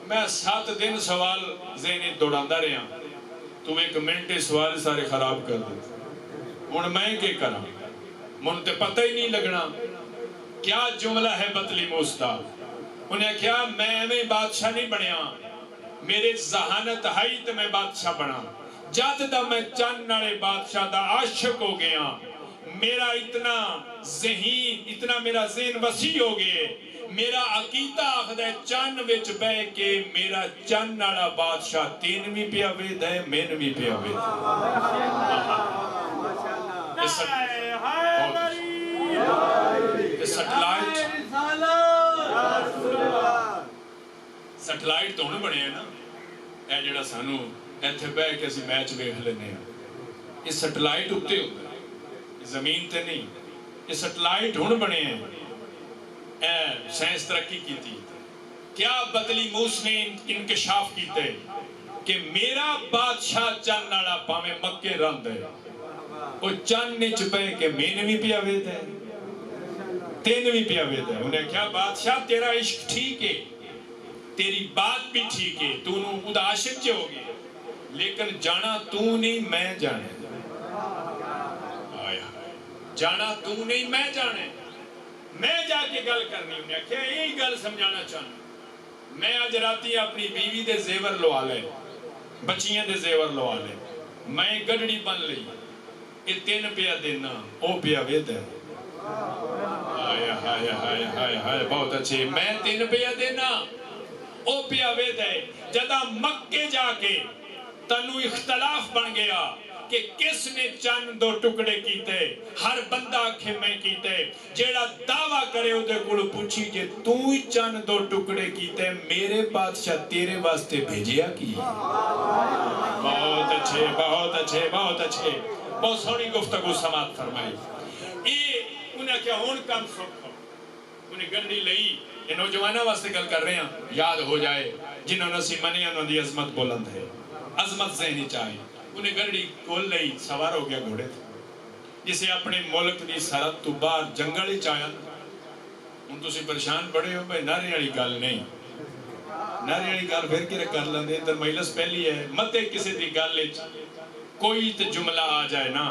میں 7 دن سوال ذہنی دوڑاندہ رہا، تو 1 منٹ سوال سارے خراب کر دے. ہن میں کیا کرا؟ من تے پتہ ہی نہیں لگنا کیا جملہ ہے بطلیموس دا. انہیں کیا میں میں بادشاہ نہیں بنیا، میرے ذہانت ہائی تے میں بادشاہ بنا. جد دا میں چند نالے بادشاہ دا عاشق ہو گیا، میرا اتنا میرا ذہن وسیع ہو گئے. میرا عقیدہ آخد ہے چند وچ بہ کے میرا چند نالا بادشاہ 3ویں پہ آوید ہے، مینویں پہ آوید ہے. سیٹلائٹ تو نہیں بنے ہیں نا، اے جڑا سانو ایتھے بہ کے اسی میچ ویکھ لینے ہیں. یہ سیٹلائٹ اتے ہوتا ہے، زمین تے نہیں. یہ سیٹلائٹ ہن بنے ہیں. اے سائنس ترقی کی تھی. کیا بطلیموس نے انکشاف کیتے کہ میرا بادشاہ چند نالا پاویں مکے رہندا ہے، وہ چند نچ بہ کے مینویں پہ آوید ہے، 3ویں پہ آوید ہے. انہیں کیا بادشاہ تیرا عشق ٹھیک ہے، تیری بات بھی ٹھیک ہے، تو نو خود عاشق چے ہوگی، لیکن جانا تو نہیں میں جانے. جانا تو نہیں میں جانے. میں جا کے گل کرنی. انہیں کیا یہی گل سمجھانا چاہنا. میں آج راتی اپنی بیوی دے زیور لوا لے، بچیاں دے زیور لوا لے، میں گڑڑی بن لئی. یہ 3 پیا دینا، او پیا وید ہے. ہائے ہائے ہائے ہائے ہائے بہت اچھے. میں 3 پیا دینا، او پیا وید ہے. جدا مکے جا کے تنو اختلاف بن گیا کہ کس نے چند 2 ٹکڑے کیتے. ہر بندہ آکھے میں کیتے. جیڑا دعویٰ کرے ہو دے کڑو پوچھی کہ تو ہی چند 2 ٹکڑے کیتے، میرے بادشاہ تیرے واسطے بھیجیا کی. بہت اچھے بہت اچھے بہت اچھے. بہت سونی گفتگو سماعت فرمائی. انہیں کیا ہون کم سکھو. انہیں گنڈی لئی. یہ نوجوانہ واسطے گل کر رہے ہیں، یاد ہو جائے جنہوں نے سی منی انہوں دی عظمت بلند ہے، عظمت ذہنی چاہیے. انہیں گنڈی کھول لئی، سوار ہو گیا گھوڑے تھے. جسے اپنے ملک دی سرحد تو باہر جنگل ہی چاہیا. ان تو سی پریشان پڑے ہو بھائی نعرے والی گل نہیں. نعرے والی گل پھر کے کر لیندے. ادھر مجلس پہلی ہے، متے کسی دی گل وچ کوئی تے جملہ آ جائے نا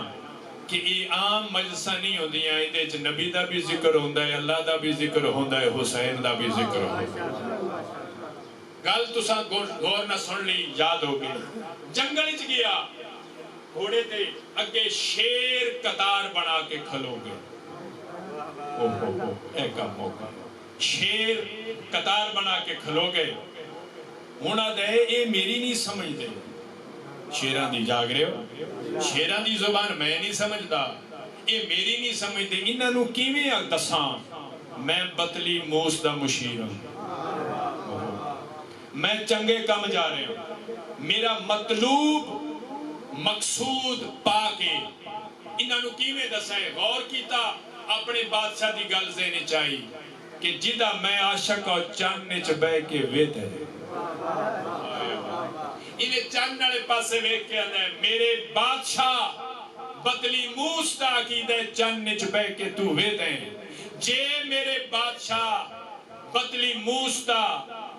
کہ یہ عام مجلساں نہیں ہوندیاں، ایں وچ نبی دا بھی ذکر ہوندا ہے، اللہ دا بھی ذکر ہوندا ہے، حسین دا بھی ذکر ہوندا ہے. گل تساں غور نہ سن لی، یاد ہو گئی. جنگل وچ گیا، گھوڑے تے اگے شیر قطار بنا کے کھلو گئے. اے کا موقع. شیر قطار بنا کے کھلو گئے. ہونا دے اے میری نہیں سمجھ دے. شیران دی جاگ رہے ہو، شیران دی زبان میں نہیں سمجھدا، اے میری نہیں سمجھ دے. انہاں نو کیویں دساں میں بطلیموس دا مشیر ہوں، میں چنگے کام جا رہے ہوں، میرا مطلوب مقصود پا کے انہاں نو کیویں دساں. غور کیتا اپنے بادشاہ دی گل ذہن چاہی کہ جدا میں عاشق اور چند نچ بہ کے وید ہے. انہیں چند نالے پاسے ویک کے آدھا ہے میرے بادشاہ بطلیموس دا عقیدہ چند نچ بہ کے تو وید ہے. جے میرے بادشاہ بطلیموس دا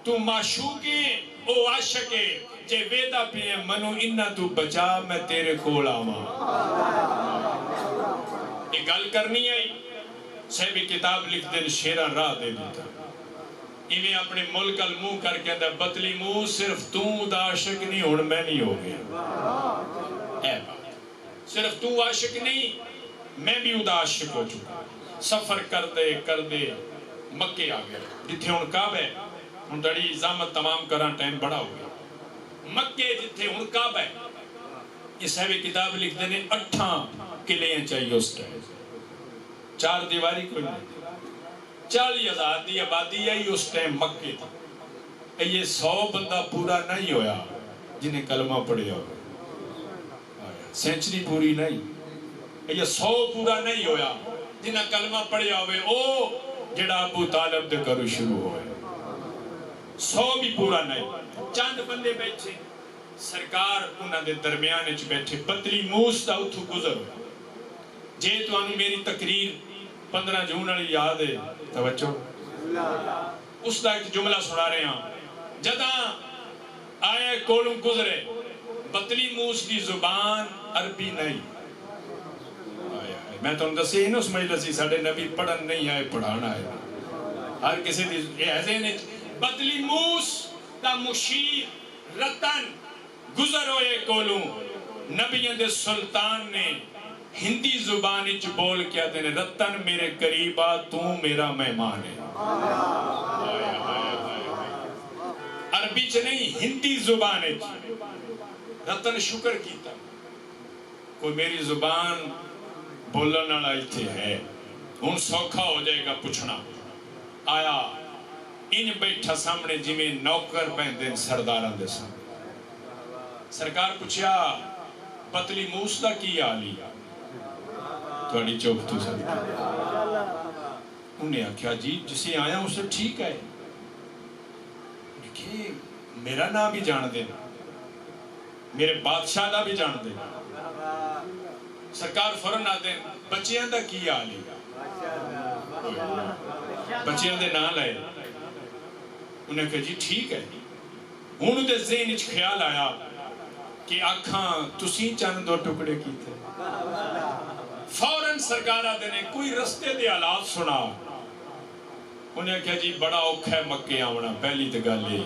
تو معشوقی او عاشقے جے ویدہ پیے منو انہ تو بچا میں تیرے کھول آواں. یہ گل کرنی ہے صاحب کتاب لکھ دن شیرہ راہ دے دیتا. انہیں اپنے ملک المو کر کے اندر بطلیموس صرف تو دا عاشق نہیں ہون میں نہیں ہو گیا. اے بات صرف تو عاشق نہیں میں بھی دا عاشق ہو چکا. سفر کر دے مکے آ گیا جتھے ہن کعبہ ہے. ہن دڑی زامت تمام کران ٹائم بڑا ہو گیا. مکے جتھے ہن کعبہ ہے یہ صاحب کتاب لکھ دینے 8 قلعے چاہیے اس ٹائم. 4 دیواری کوئی نہیں. 40,000 دی آبادی ہے اس ٹائم مکے تھی. یہ 100 بندہ پورا نہیں ہویا جنہیں کلمہ پڑھیا ہو. سینچری پوری نہیں. یہ 100 پورا نہیں ہویا جنہیں کلمہ پڑھیا ہوئے. او جڑا ابو طالب دے کرو شروع ہوئے. 100 بھی پورا نہیں. چند بندے بیٹھے سرکار انہاں دے درمیان وچ بیٹھے پتلی موس دا اتھو گزر ہویا جے تانوں میری تقریر 15 جون والی یاد ہے توجہ اس دا ایک جملہ سنا رہے ہیں جداں آئے کولوں گزرے پتلی موس دی زبان عربی نہیں میں تو دسی ہی نا اس مجلس سے ساڈے نبی پڑھن نہیں آئے پڑھانا آئے ہر کسی دی ایسے نے پتلی موس دا مشیر رتن گزر ہوئے کولوں نبیوں دے سلطان نے ہندی زبان وچ بول کے آتے ہیں رتن میرے قریب آ تو میرا مہمان ہے عربی چ نہیں ہندی زبان وچ رتن شکر کیتا کوئی میری زبان بولن والا ایتھے ہے ہن سوکھا ہو جائے گا پوچھنا آیا ان بیٹھا سامنے جویں نوکر پہندے سرداراں دے سامنے سرکار پوچھیا پتلی موس دا کی حالی تھوڑی چوپ تو سر انہیں آکھیا جی جسے آیا اسے ٹھیک ہے دیکھیں میرا نام بھی جان دے میرے بادشاہ دا بھی جان دے سرکار فوراً آتے ہیں بچیاں دا کی حالی بچیاں دے نام لائے انہیں کہا جی ٹھیک ہے ہون دے ذہن وچ خیال آیا کہ آنکھاں تسی چند دو ٹکڑے کی تھے فوراً سرکار آتے نے کوئی رستے دے حالات سنا انہیں کہا جی بڑا اوکھا ہے مکے آونا پہلی تے گالے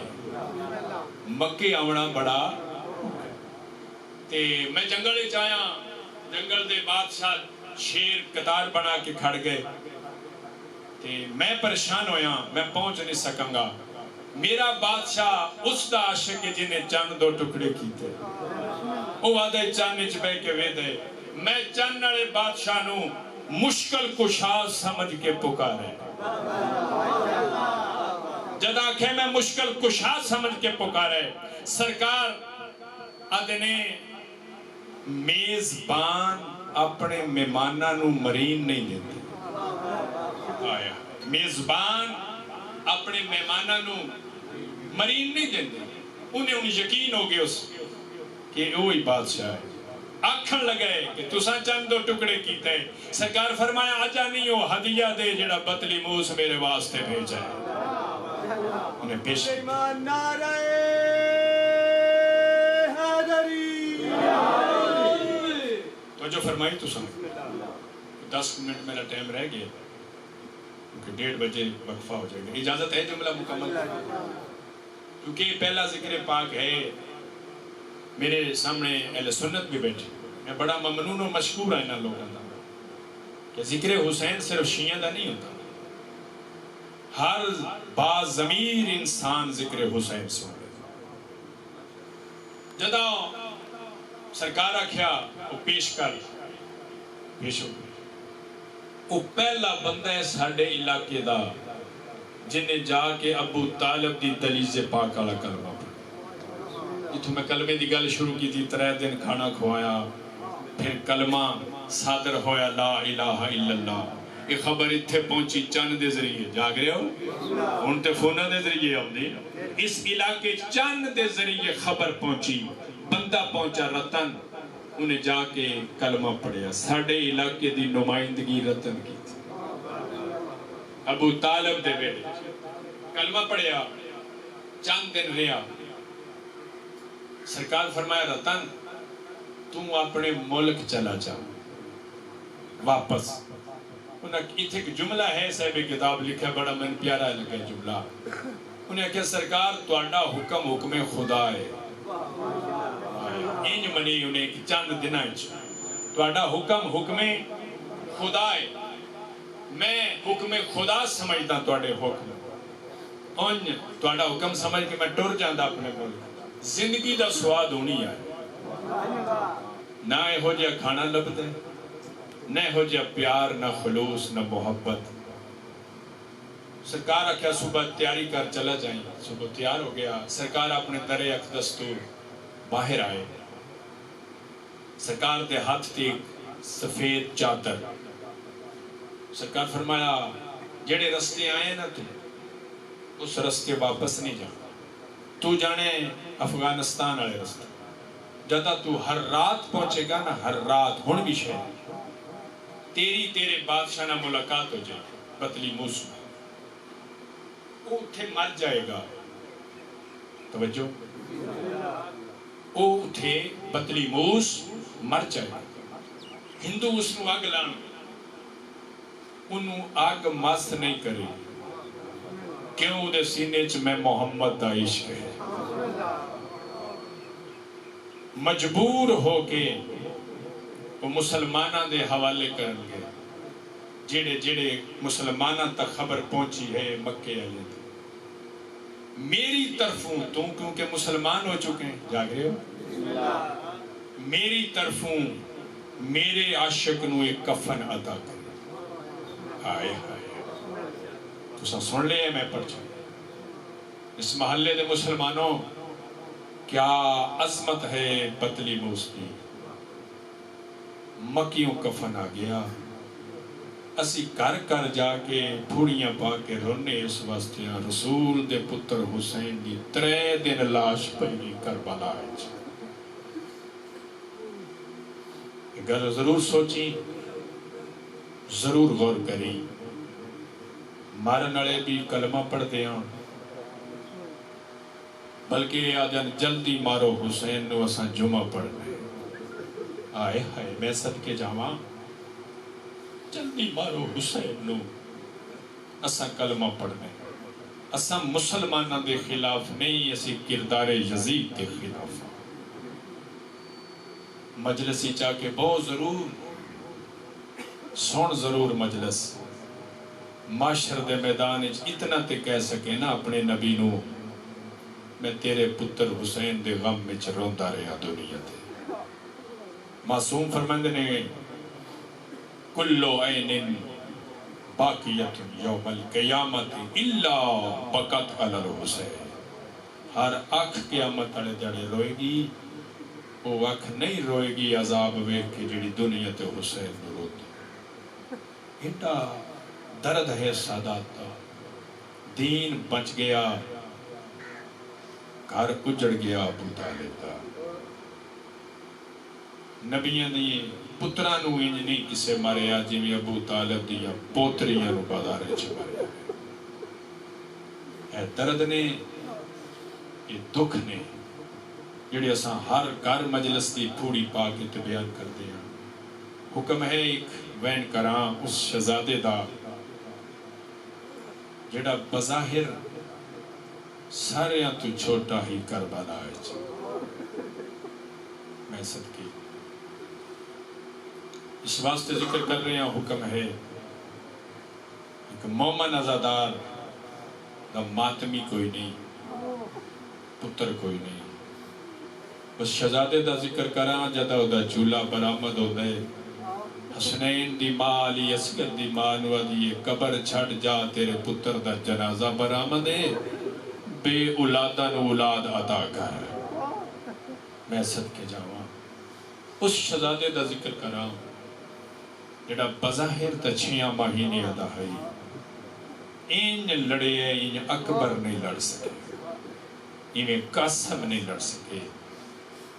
مکے آونا بڑا تے میں جنگل چاہیا جنگل دے بادشاہ شیر قطار بنا کے کھڑ گئے تے میں پریشان ہویا میں پہنچ نہیں سکوں گا میرا بادشاہ اس دا عاشق ہے جنہیں چند دو ٹکڑے کیتے وہ وعدے چند وچ بہ کے وے دے میں چند والے بادشاہ نو مشکل کشا سمجھ کے پکارے جدا کہ میں مشکل کشا سمجھ کے پکارے سرکار آدھنے میزبان اپنے مہماناں نو مرین نہیں دیتے آیا میزبان اپنے مہماناں نو مرین نہیں دیتے انہیں یقین ہو گیا اس کہ وہی بادشاہ ہے آکھن لگے کہ تساں چند دو ٹکڑے کیتے سرکار فرمایا آجا نہیں ہو ہدیہ دے جڑا بطلی موس میرے واسطے بھیجا ہے انہیں پیش نعرہ حیدری تو جو فرمائی تو سمجھ 10 منٹ میرا ٹائم رہ گیا کیونکہ 1:30 بجے وقفہ ہو جائے گا اجازت ہے جملہ مکمل کیونکہ پہلا ذکر پاک ہے میرے سامنے اہل سنت بھی بیٹھے میں بڑا ممنون و مشکور ہے انہاں لوگوں کا کہ ذکر حسین صرف شیعہ دا نہیں ہوتا ہر باز ضمیر انسان ذکر حسین سن جدا سرکار آکھیا وہ پیش کر پیش ہو وہ پہلا بندہ ہے ساڑھے علاقے دا جنہیں جا کے ابو طالب دی دلیز پاک والا کلمہ پڑھا جتوں میں کلمے دی گل شروع کی تھی 3 دن کھانا کھوایا پھر کلمہ صادر ہویا لا الہ الا اللہ یہ خبر اتھے پہنچی چند دے ذریعے جاگ رہے ہو ان تے فونہ دے ذریعے ہم دی اس علاقے چند دے ذریعے خبر پہنچی بندہ پہنچا رتن انہیں جا کے کلمہ پڑھیا ساڑھے علاقے دی نمائندگی رتن کی تھی ابو طالب دے بیٹے کلمہ پڑھیا چند دن رہا سرکار فرمایا رتن تم اپنے ملک چلا جاؤ واپس انہیں ایک جملہ ہے صاحب کتاب لکھا بڑا من پیارا لگا جملہ انہیں کہا سرکار تواڈا حکم حکم خدا ہے انج منی انہیں چند دنوں تواڈا حکم حکم خدا ہے میں حکم خدا سمجھدا تواڈے حکم انج تواڈا حکم سمجھ کے میں ٹر جاندا اپنے ملک زندگی دا سواد ہونی ہے نہ ہو جا کھانا لبدے نہ ہو جا پیار نہ خلوص نہ محبت سرکار آکھیا صبح تیاری کر چلا جائیں صبح تیار ہو گیا سرکار اپنے در اقدس تو باہر آئے سرکار دے ہاتھ تھی سفید چادر سرکار فرمایا جڑے رستے آئے نا تو اس رستے واپس نہیں جانا تو جانے افغانستان والے رستے جدا تو ہر رات پہنچے گا نا، ہر رات ہن بھی شہر تیرے بادشاہ نہ ملاقات ہو جائے بطلی موس وہ اتھے مر جائے گا. توجہ، وہ اتھے بطلی موس مر جائے گا. ہندو اس نو آگ لان انہوں آگ مست نہیں کرے، کیوں دے سینے چ میں محمد دا عشق ہے. مجبور ہو کے وہ مسلمانہ دے حوالے کرن گے، جڑے مسلمانہ تک خبر پہنچی ہے مکے والے تھے. میری طرفوں تو کیونکہ مسلمان ہو چکے ہیں، جاگ رہے ہو، میری طرفوں میرے عاشق نو ایک کفن عطا کر. آئے تو سن لے میں پڑھ چاہوں. اس محلے دے مسلمانوں، کیا عظمت ہے پتلی موس کی. مکیوں کفن آ گیا، اسی کر جا کے پھوڑیاں پا کے رونے اس واسطے رسول دے پتر حسین دی 3 دن لاش پئی کربلا ہے. اگر ضرور سوچی، ضرور غور کری. مارن والے بھی کلمہ پڑھتے ہیں، بلکہ آجان جلدی مارو حسین نو اساں جمعہ پڑھنے. آئے ہائے میں صدقے جاواں، جلدی مارو حسین نو اساں کلمہ پڑھنے. اساں مسلمانہ دے خلاف نہیں، اسی کردار یزید دے خلاف. مجلسی چاہ کے بہت ضرور سن، ضرور مجلس معاشر دے میدان اتنا تے کہہ سکے نا اپنے نبی نو، میں تیرے پتر حسین دے غم میں روندا رہا دنیا تے. معصوم فرماندے نے کلو عین باقیت یوم القیامت الا بکت علی الحسین. ہر آنکھ قیامت والے دڑے روئے گی، وہ آنکھ نہیں روئے گی عذاب ویکھ کے جڑی دنیا تے حسین نو روتی. ایڈا درد ہے سادات دا. دین بچ گیا، گھر اجڑ گیا ابو طالب دا. نبیاں دی پتراں نو انج نہیں کسے ماریا جویں ابو طالب دی پوتریاں نو بازارے چ ماریا. اے درد نے، یہ دکھ نے، جڑے اساں ہر گھر مجلس دی پھوڑی پا کے تے بیان کردے ہیں. حکم ہے ایک وین کراں اس شہزادے دا جڑا بظاہر ساریاں تو چھوٹا ہی کربلا ہے. میں صدقے اس واسطے ذکر کر رہے ہیں. حکم ہے ایک مومن عزادار دا ماتمی کوئی نہیں، پتر کوئی نہیں. اس شہزادے دا ذکر کراں جدا او دا چولہا برآمد ہو دے. حسنین دی ماں علی اصغر دی ماں نو دی قبر چھڑ جا، تیرے پتر دا جنازہ برآمد ہے، بے اولادہ نو اولاد عطا کر. میں صدقے جاواں. اس شہزادے دا ذکر کراں جڑا بظاہر تا 6 مہینے ادا ہے. این لڑے ہیں، این اکبر نہیں لڑ سکے، این قاسم نہیں لڑ سکے،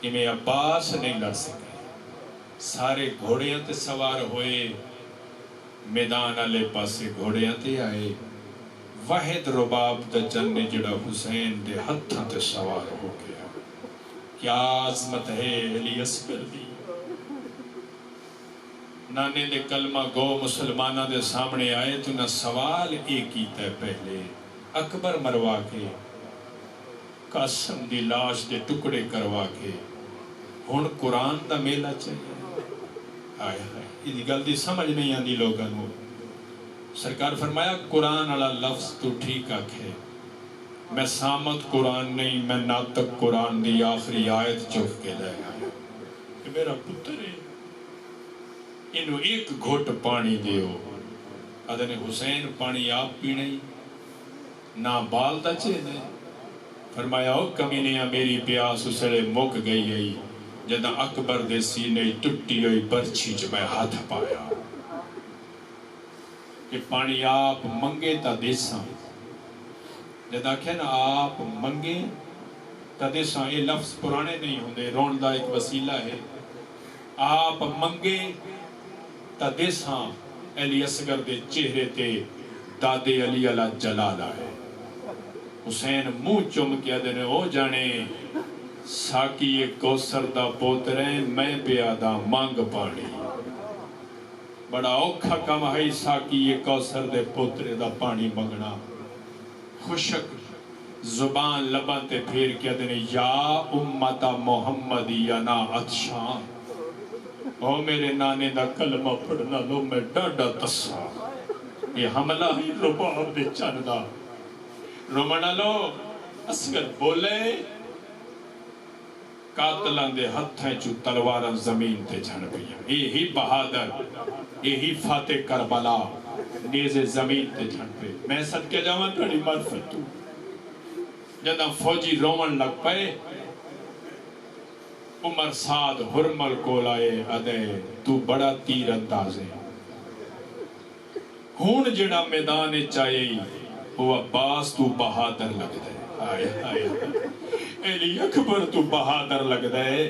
این عباس نہیں لڑ سکے. سارے گھوڑیاں تے سوار ہوئے، میدان والے پاسے گھوڑیاں تے آئے. واحد رباب دا جن جڑا حسین دے ہتھاں تے سوار ہو گیا. کیا عظمت ہے علی اصغر دی. نانے دے کلمہ گو مسلمانہ دے سامنے آئے تو نہ سوال ایک کیتا ہے پہلے اکبر مروا کے، قاسم دی لاش دے ٹکڑے کروا کے. ہن قرآن دا میلہ چاہیے. آئے ہائے یہ گل دی سمجھ نہیں آندی لوگاں نو. سرکار فرمایا قرآن والا لفظ تو ٹھیک آکھے، میں سامت قرآن نہیں، میں ناطق قرآن دی آخری آیت چوک کے لے آیا کہ میرا پتر ہے، انہوں ایک گھوٹ پانی دیو. آدھنے حسین پانی آپ پینے نہ بال دا چے دے. فرمایا او کمینیاں میری پیاس اسڑے مک گئی گئی جدہ اکبر دے سینے ٹٹی ہوئی برچھی جو میں ہاتھ پایا کہ پانی آپ منگے تا دیساں. جدہ کہنا آپ منگے دیساں یہ لفظ پرانے نہیں ہوندے، رون دا ایک وسیلہ ہے. آپ منگے تا دیساں علی اصغر دے چہرے تے دادے علی علیہ جلالہ ہے. حسین منہ چم کے دنے او جانے ساکی کوثر دا پوترے میں پیادا مانگ پانی. بڑا اوکھا کم ہے ساکی کوثر دے پوترے دا پانی منگنا. خوشک زبان لبان تے پھیر کیا دینے یا امت محمدی انا عطشان. او میرے نانے دا کلمہ پڑھنا لو میں ڈاڈا تسا. یہ حملہ ہی رباب دے چاندہ رومنا لو. اصغر بولے قاتلان دے ہتھیں چو تلواراں زمین تے جھڑ پیا. یہی بہادر یہی فاتح کربلا نیزے زمین تے جھڑ پے. میں صدقے جاواں تھوڑی معرفت تو جدہ فوجی رومن لگ پائے عمر سعد حرمل کو لائے ادے تو بڑا تیر انداز ہے. ہون جڑا میدان چاہیے وہ عباس تو بہادر لگ دے. آئے آئے علی اکبر تو بہادر لگ دے.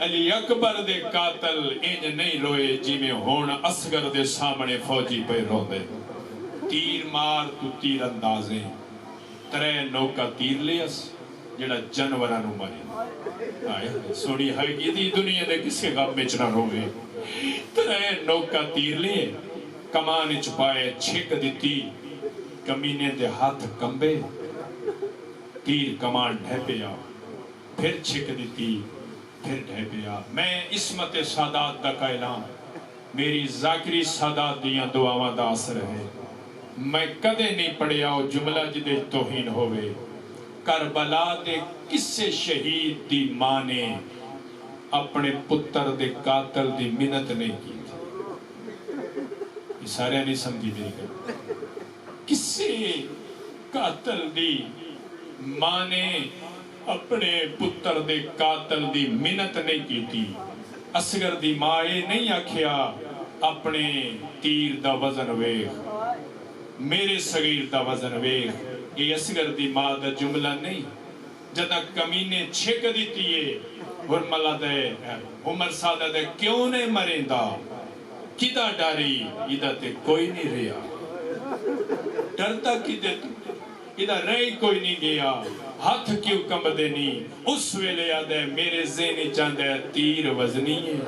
علی اکبر دے قاتل انج نہیں روئے جی میں ہون اصغر دے سامنے فوجی پہ رو دے. تیر مار تو تیر اندازیں ترے نوکا تیر لیس جڑا جنورانو ماری. آئے سونی ہائیگی دی دنیا دے کسے غم میں چنا روئے. ترے نوکا تیر لیے کمان چپائے چھک دیتی کمینے دے ہاتھ کمبے تیر کمان ڈھیپیا پھر چھک دیتی پھر ڈھیپیا. میں عصمت سادات دا اعلان میری ذاکری سادات دیاں دعاواں دا اثر ہے. میں کدے نہیں پڑھیا ہو جملہ جدے توہین ہوئے. کربلا دے کسے شہید دی ماں نے اپنے پتر دے قاتل دی منت نہیں کی تھی. یہ سارے نہیں سمجھی دے گا. کسے قاتل دی ماں نے اپنے پتر دے قاتل دی منت نہیں کی تھی. اصغر دی ماں نہیں آکھیا اپنے تیر دا وزن ویخ میرے صغیر دا وزن ویخ. یہ اصغر دی ماں دا جملہ نہیں. جدہ کمینے چھک دیتی ہے حرملہ دے عمر سادہ دے کیوں نے مریندا کدہ ڈاری ادھا تے کوئی نہیں رہا. ڈرتا کدے تو ادھا رہی کوئی نہیں گیا. ہاتھ کیوں کم دینی اس ویلے آدھے میرے ذہنی چاندے تیر وزنی ہے.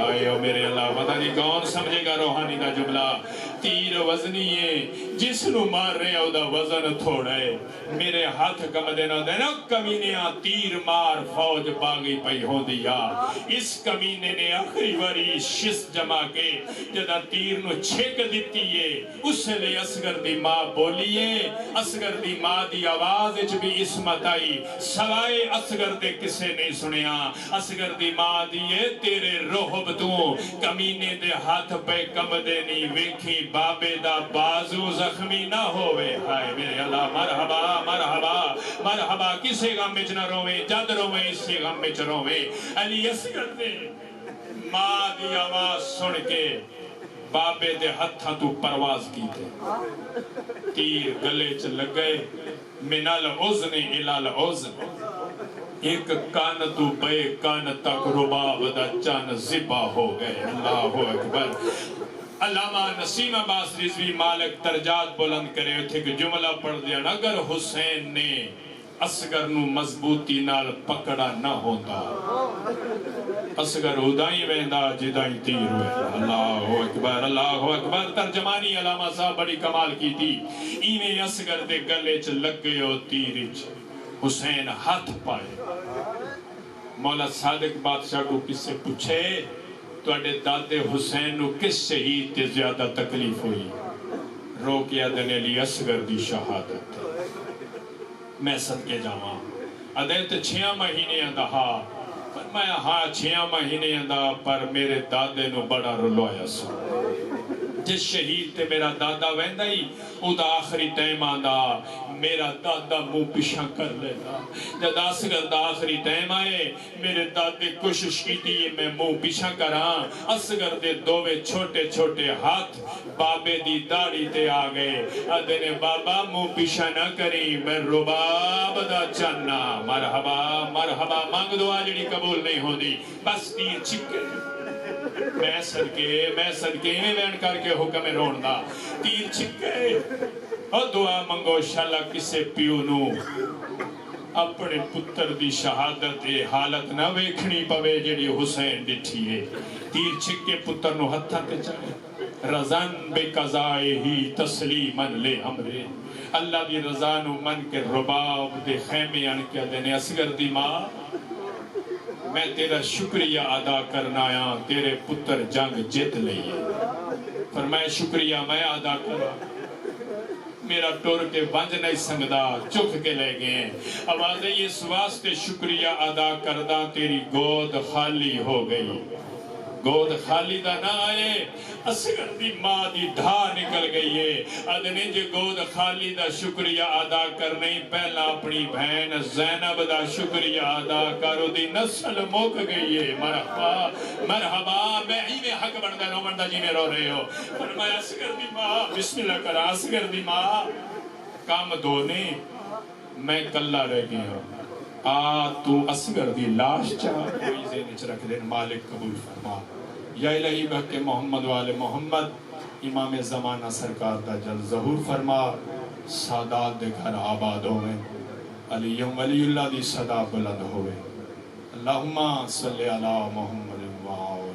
آئے ہو میرے اللہ پتہ نہیں کون سمجھے گا روحانی دا جملہ. تیر وزنی ہے جس نو مار رہے ہو دا وزن تھوڑا ہے. میرے ہاتھ کم دینا دینا کمینیاں تیر مار فوج باغی پئی ہو دیا. اس کمینے نے آخری واری شس جمع کے جدہ تیر نو چھک دیتی ہے. اس لئے اصغر دی ماں بولیے. اصغر دی ماں دی آواز اچ بھی اسمت آئی سوائے اصغر دے کسے نہیں سنیا. اصغر دی ماں دیئے تیرے روحب تو کمینے دے ہاتھ پہ کم دینی ویکھی بابے دا بازو زخمی نہ ہوئے. ہائے میرے اللہ مرحبا مرحبا مرحبا. کسے غم میں چنہ روئے جد روئے اسی غم میں چنہ روئے. علی اصغر دے ماں دی آواز سن کے بابے دے ہتھاں تو پرواز کی تھے. تیر گلے چ لگ گئے من العزن الى العزن. ایک کان تو بے کان تک رباب دا چان زبا ہو گئے. اللہ اکبر. علامہ نسیم عباس رضوی مالک درجات بلند کرے تھے کہ جملہ پڑھ دیا اگر حسین نے اصغر نو مضبوطی نال پکڑا نہ ہوتا اصغر ادائی ویندا جدائی تیر ہوئے. اللہ اکبر اللہ اکبر. ترجمانی علامہ صاحب بڑی کمال کی تھی. ایویں اصغر دے گلے چ لگ گئے ہو تیر چ حسین ہاتھ پائے. مولا صادق بادشاہ کو کس سے پوچھے تو اڈے دادے حسین نو کس شہید تے زیادہ تکلیف ہوئی. رو کیا دنے لی اصغر دی شہادت. میں صدقے جاواں ادھے تے 6 مہینے اندہا فرمایا ہاں 6 مہینے اندہ پر میرے دادے نو بڑا رلوایا سو. جس شہید تے میرا دادا ویندا ہی او دا آخری ٹائم آندا میرا دادا منہ پیچھا کر لینا جد اصغر دا آخری ٹائم آئے میرے دادے کوشش کی تھی میں منہ پیچھا کراں اصغر دے دووے چھوٹے چھوٹے ہاتھ بابے دی داڑھی تے آ گئے ادنے بابا منہ پیچھا نہ کری میں رباب دا چنا مرحبا مرحبا مانگ دعا جڑی قبول نہیں ہوندی بس تیر چھکے میں صدقے میں وین کر کے حکم رون دا تیر چھکے اور دعا منگو شالا کسے پیو نو اپنے پتر دی شہادت حالت نہ ویکھنی پوے جڑی حسین ڈٹھی ہے تیر چھکے پتر نو ہتھاں تے چاہے رضان بے قضائے ہی تسلیمن لے ہمرے اللہ دی رضا نو من کے رباب دے خیمے ان کے دینے اصغر دی ماں میں تیرا شکریہ ادا کرنا آیا تیرے پتر جنگ جیت لئیے فرمائے شکریہ میں ادا کرا میرا ٹور کے بنج نہیں سنگدا چک کے لے گئے آوازیں اس واسطے شکریہ ادا کردہ تیری گود خالی ہو گئی گود خالی دا نہ آئے اصغر دی ماں دی دھا نکل گئی ہے ادنے جو گود خالی دا شکریہ ادا کرنے پہلا اپنی بہن زینب دا شکریہ ادا کرو دی نسل موک گئی ہے مرحبا مرحبا میں ہی میں حق بندہ نو بندہ جی میں رو رہے ہو فرمایا اصغر دی ماں بسم اللہ کرا اصغر دی ماں کام دونے میں کلہ رہ گئی ہوں تو اصغر دی لاش چاہ کوئی ذہن چ رکھ دیں مالک قبول فرما یا الہی بحق محمد والے محمد امام زمانہ سرکار دا جل ظہور فرما سادات دے گھر آباد ہوئے علی ولی اللہ دی صدا بلند ہوئے اللہم صلی علی محمد وآل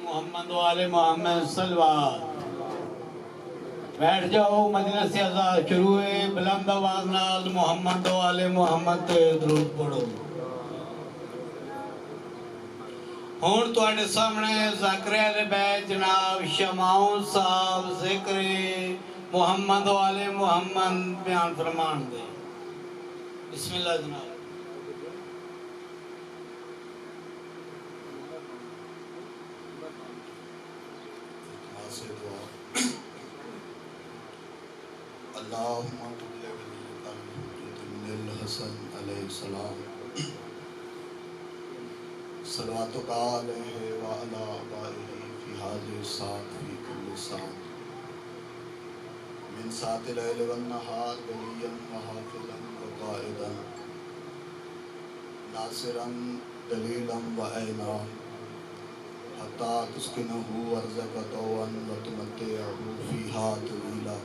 محمد والے محمد صلوات بیٹھ جاؤ مجلس ازا شروع ہے بلند آواز نال محمد والے محمد تے درود پڑھو ہون تواڈے سامنے ذکر اہل بیت جناب شمعون صاحب ذکر محمد والے محمد بیان فرمان دے بسم اللہ جناب اللہم الحسن علیہ السلام صلواتک علیہ وعلا آبائہ فی حاضر ساتھ فی کل سان من سات اللیل والنہار ولیا وحافظا وقائدا ناصرا دلیلا وعینا حتی تسکنہ ارضک طوعا وتمتعہ فیہا طویلا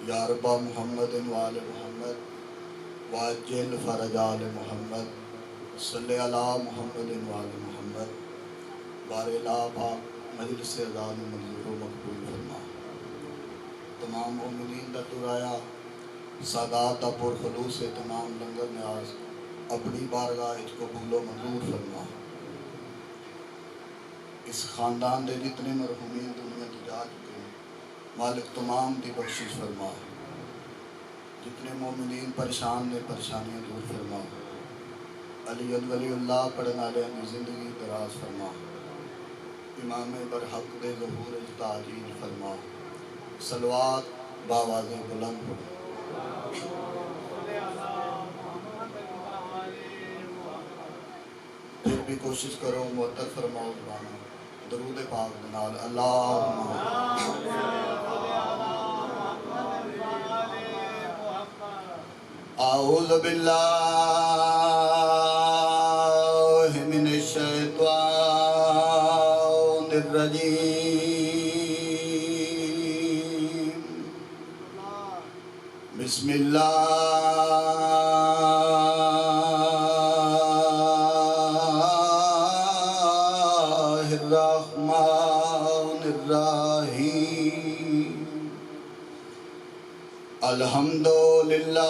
یا رب محمد وآل محمد واجل فرج آل محمد صلی علی محمد وآل محمد بار لا پاک مجلس ازان منظور و مقبول فرما تمام مومنین دا درایا سادات پر خلوص تمام لنگر نیاز اپنی بارگاہ اچ قبول و منظور فرما اس خاندان دے جتنے مرحومین دنیا کی جا چکے مالک تمام دی بخشش فرما جتنے مومنین پریشان نے پریشانیاں دور فرما علی ولی اللہ پڑھنا لے اپنی زندگی دراز فرما امام برحق دے ظہور تعجیل فرما صلوات باواز بلند پھر بھی کوشش کرو معطر فرماؤ زبانہ درود پاک دنال اللہم اعوذ باللہ من الشیطان الرجیم بسم اللہ الرحمن الرحیم الحمدللہ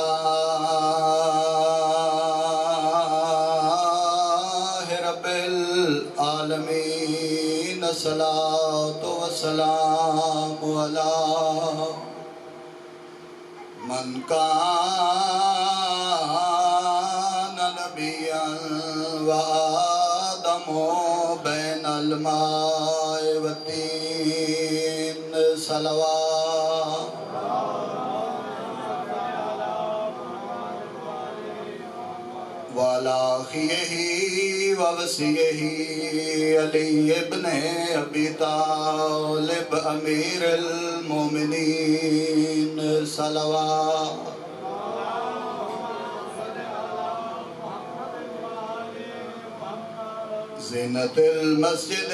رب العالمین الصلاۃ والسلام علی من کان وآدم بين الماء والطين صلوات وعلى أخيه ووصيه علي ابن أبي طالب أمير المؤمنين صلوات زينة المسجد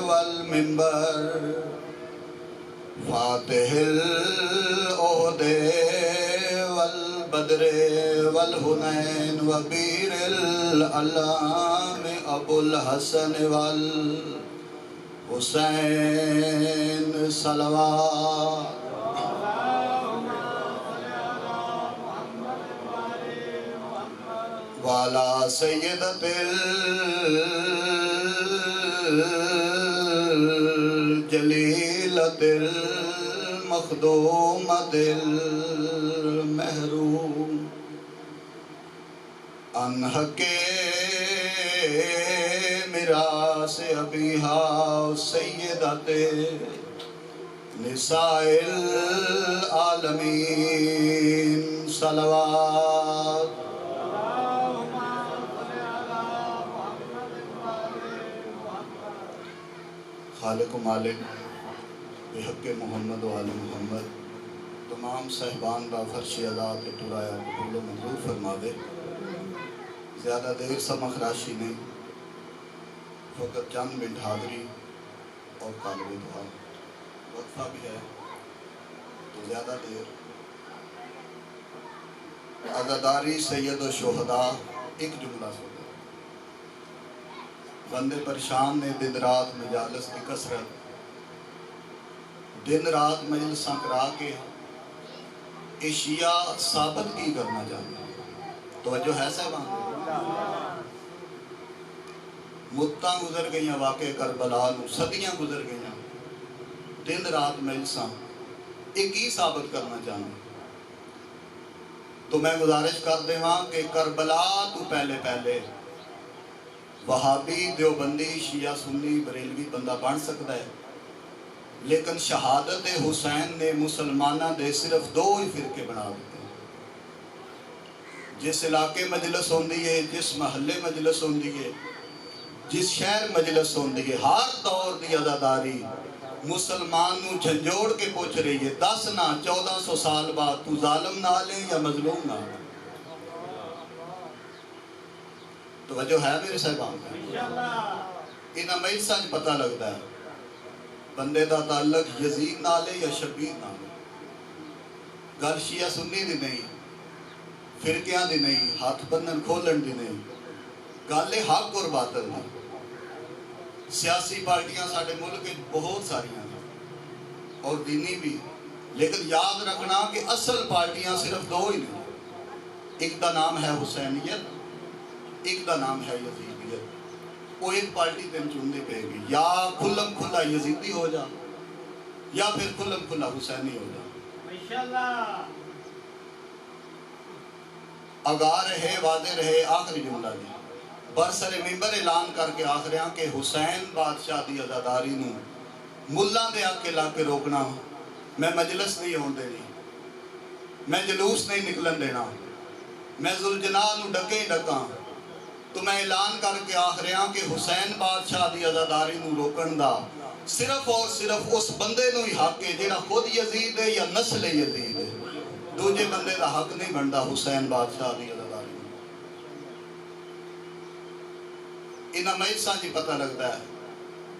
والمنبر فاتح الأهد والبدر والهنين وبير الألام أبو الحسن والحسين صلوات وعلى سيدة الجليلة المخدومة المهروم أنهك میراث أبيها سيدة نساء العالمين صلوات خالق و مالک بحق محمد و آل محمد تمام صاحبان با فرش عزا کے ٹرایا قبول و منظور فرماوے زیادہ دیر سمخ راشی نہیں فقط چند منٹ حاضری اور طالب دعا وقفہ بھی ہے تو زیادہ دیر عزاداری سید و شہداء ایک جملہ سو بندے پریشان نے دن رات مجالس کی کثرت دن رات مجلساں کرا کے اشیاء ثابت کی کرنا چاہتے توجہ ہے صاحبان مدتاں گزر گئیاں واقع کربلا نو صدیاں گزر گئیاں دن رات مجلساں ایک ہی ثابت کرنا چاہتے تو میں گزارش کر دے وہاں کہ کربلا تو پہلے وہابی دیوبندی شیعہ سنی بریلوی بندہ بن سکتا ہے لیکن شہادت حسین نے مسلمانہ دے صرف دو ہی فرقے بنا دیتے ہیں جس علاقے مجلس ہوندی ہے جس محلے مجلس ہوندی ہے جس شہر مجلس ہوندی ہے ہر دور دی عزاداری مسلمان نو جھنجوڑ کے پوچھ رہی ہے 10 نہ 1400 سال بعد تو ظالم نہ لے یا مظلوم نہ لے توجہ ہے میرے صاحبان انہاں مجلساں پتہ لگتا ہے بندے دا تعلق یزید نالے یا شبیر نالے گل شیعہ سنی دی نہیں فرقیاں دی نہیں ہاتھ بندن کھولن دی نہیں گل حق اور باطل دی سیاسی پارٹیاں ساڑھے ملک بہت ساری ہیں اور دینی بھی لیکن یاد رکھنا کہ اصل پارٹیاں صرف دو ہی نہیں ایک دا نام ہے حسینیت ایک دا نام ہے یزیدیت وہ ایک پارٹی تین چننے پہ گی یا کھلم کھلا یزیدی ہو جا یا پھر کھلم کھلا حسینی ہو جا آگاہ رہے واضح رہے آخری جملہ دی برسر ممبر اعلان کر کے آخریاں کہ حسین بادشاہ دی عزاداری نو ملہ دے آکے لا کے روکنا میں مجلس نہیں ہون دینی میں جلوس نہیں نکلن دینا میں ذوالجلال نو ڈکے ہی ڈکاں تو میں اعلان کر کے آخریاں کہ حسین بادشاہ دی عزاداری نو روکن دا صرف اور صرف اس بندے نو ہی حق ہے جیڑا خود یزید ہے یا نسل یزید ہے دوجے بندے دا حق نہیں بندا حسین بادشاہ دی عزاداری نو انہاں مجلساں جی پتہ لگتا ہے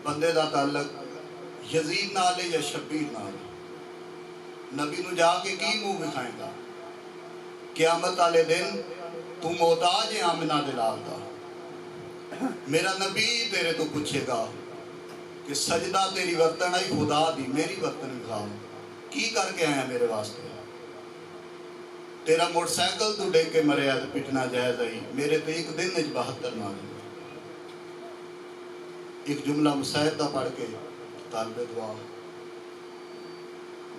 بندے دا تعلق یزید نالے یا شبیر نالے نبی نو جا کے کی منہ بکھائیں گا قیامت والے دن تو محتاج ہے آمنہ دلال کا میرا نبی تیرے تو پوچھے گا کہ سجدہ تیری وطن آئی خدا دی میری وطن کھاؤ کی کر کے آیا میرے واسطے تیرا موٹر سائیکل تو ڈیک کے مرے آج پٹنا جائز آئی میرے تو ایک دن اج 72 مارے ایک جملہ مساعدہ پڑھ کے طالب دعا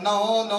9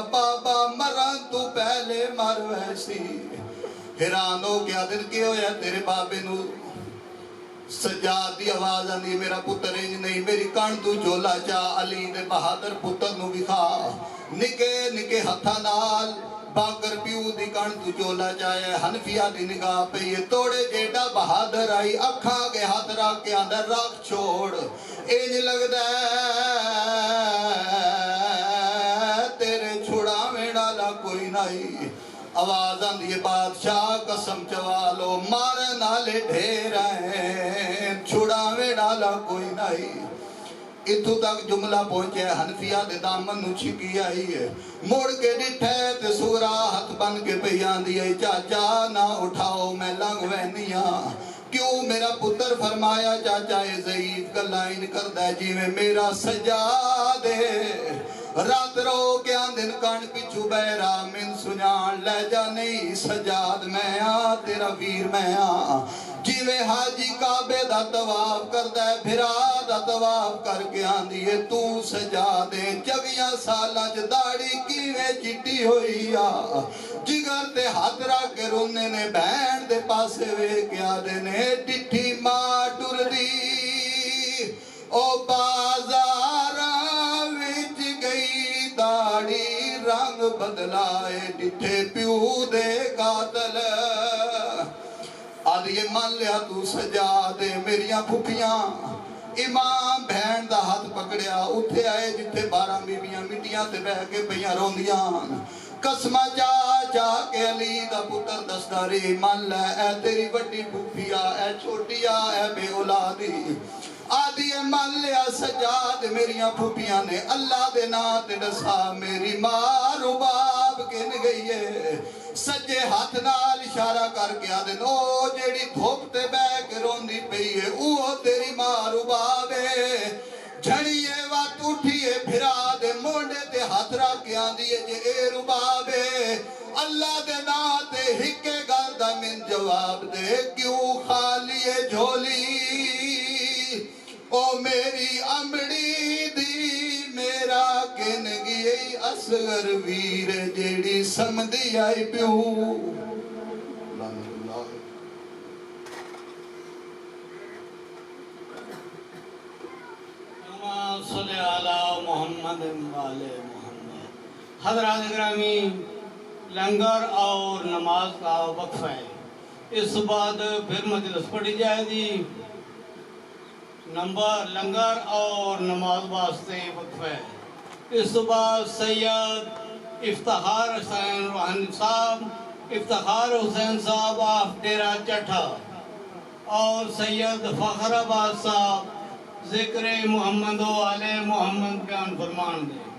میرا بابا مرن تو پہلے مر ویسی حیران ہو گیا دل کے ہویا تیرے بابے نو سجاد دی آواز آندی میرا پتر انج نہیں میری کان تو جولا چا علی دے بہادر پتر نو بھی کھا نکے نکے ہتھا نال باکر پیو دی کان تو جولا چاہے حنفیہ دی نگاہ پہ یہ توڑے جیڑا بہادر آئی اکھا کے ہاتھ رکھ کے اندر رکھ چھوڑ انج لگ دے تیرے چھڑا میں ڈالا کوئی نہیں آواز آندھی بادشاہ قسم چوالو مارے نالے ڈھیر ہیں چھڑا میں ڈالا کوئی نہیں اتھو تک جملہ پہنچے حنفیہ دے دامن نو چھکی آئی ہے موڑ کے ڈٹھے تے سورا ہاتھ بن کے پیان دیئے چاچا نہ اٹھاؤ میں لنگ وینیاں کیوں میرا پتر فرمایا چاچا ضعیف گلائن کردہ جی میں میرا سجادے رات رو کے آندن کان پچھو بیرا من سنیان لے جا نہیں سجاد میں تیرا ویر میں جیوے حاجی کعبے دا طواف کردہ بھرا دا طواف کر کے آندیے تو سجادے چگیاں سالاں داڑی کیوے چٹی ہوئی جگر تے حضرہ کے رونے نے بہن دے پاسے وے کیا دینے ٹٹھی ماں ٹر دی او بازارہ وچ گئی داڑی رنگ بدلائے ڈٹھے پیو دے قاتل آدھیے مان لیا تو سجا دے میریاں پھوپیاں امام بہن دا ہاتھ پکڑیا اتھے آئے جتھے 12 بیبیاں مٹیاں تے بہ کے پیاں روندیاں قسمہ چا کے علی دا پتر دستاری مان لے اے تیری بڑی پھوپیا اے چھوٹیا اے بے اولادی آدھی مان لیا سجاد میریاں پھوپیاں نے اللہ دے نات ڈسا میری ماں رباب کن گئی ہے سجے ہاتھ نال اشارہ کر کے آدھے نو جیڑی دھوپتے بے کے روندی پئی ہے اوہ تیری ماں رباب ہے جھڑیے وات اٹھیے بھرا دے مونڈے تے ہاتھ را کے آندھیے جے اے رباب ہے اللہ دے ناتے ہکے گاردہ من جواب دے کیوں خالی جھولی او میری امڑی دی میرا کن گئی اصغر ویر جیڑی سمدی آئی پیو لعنت اللہ صلی علی محمد والے محمد حضرات گرامی لنگر اور نماز کا وقفہ ہے اس بعد پھر مجلس پڑھی جائے دی نمبر لنگر اور نماز واسطے وقفہ ہے اس بعد سید افتخار حسین روحانی صاحب افتخار حسین صاحب آف ڈیرہ چٹھا اور سید فخر آباد صاحب ذکر محمد و آل محمد بیان فرمان دے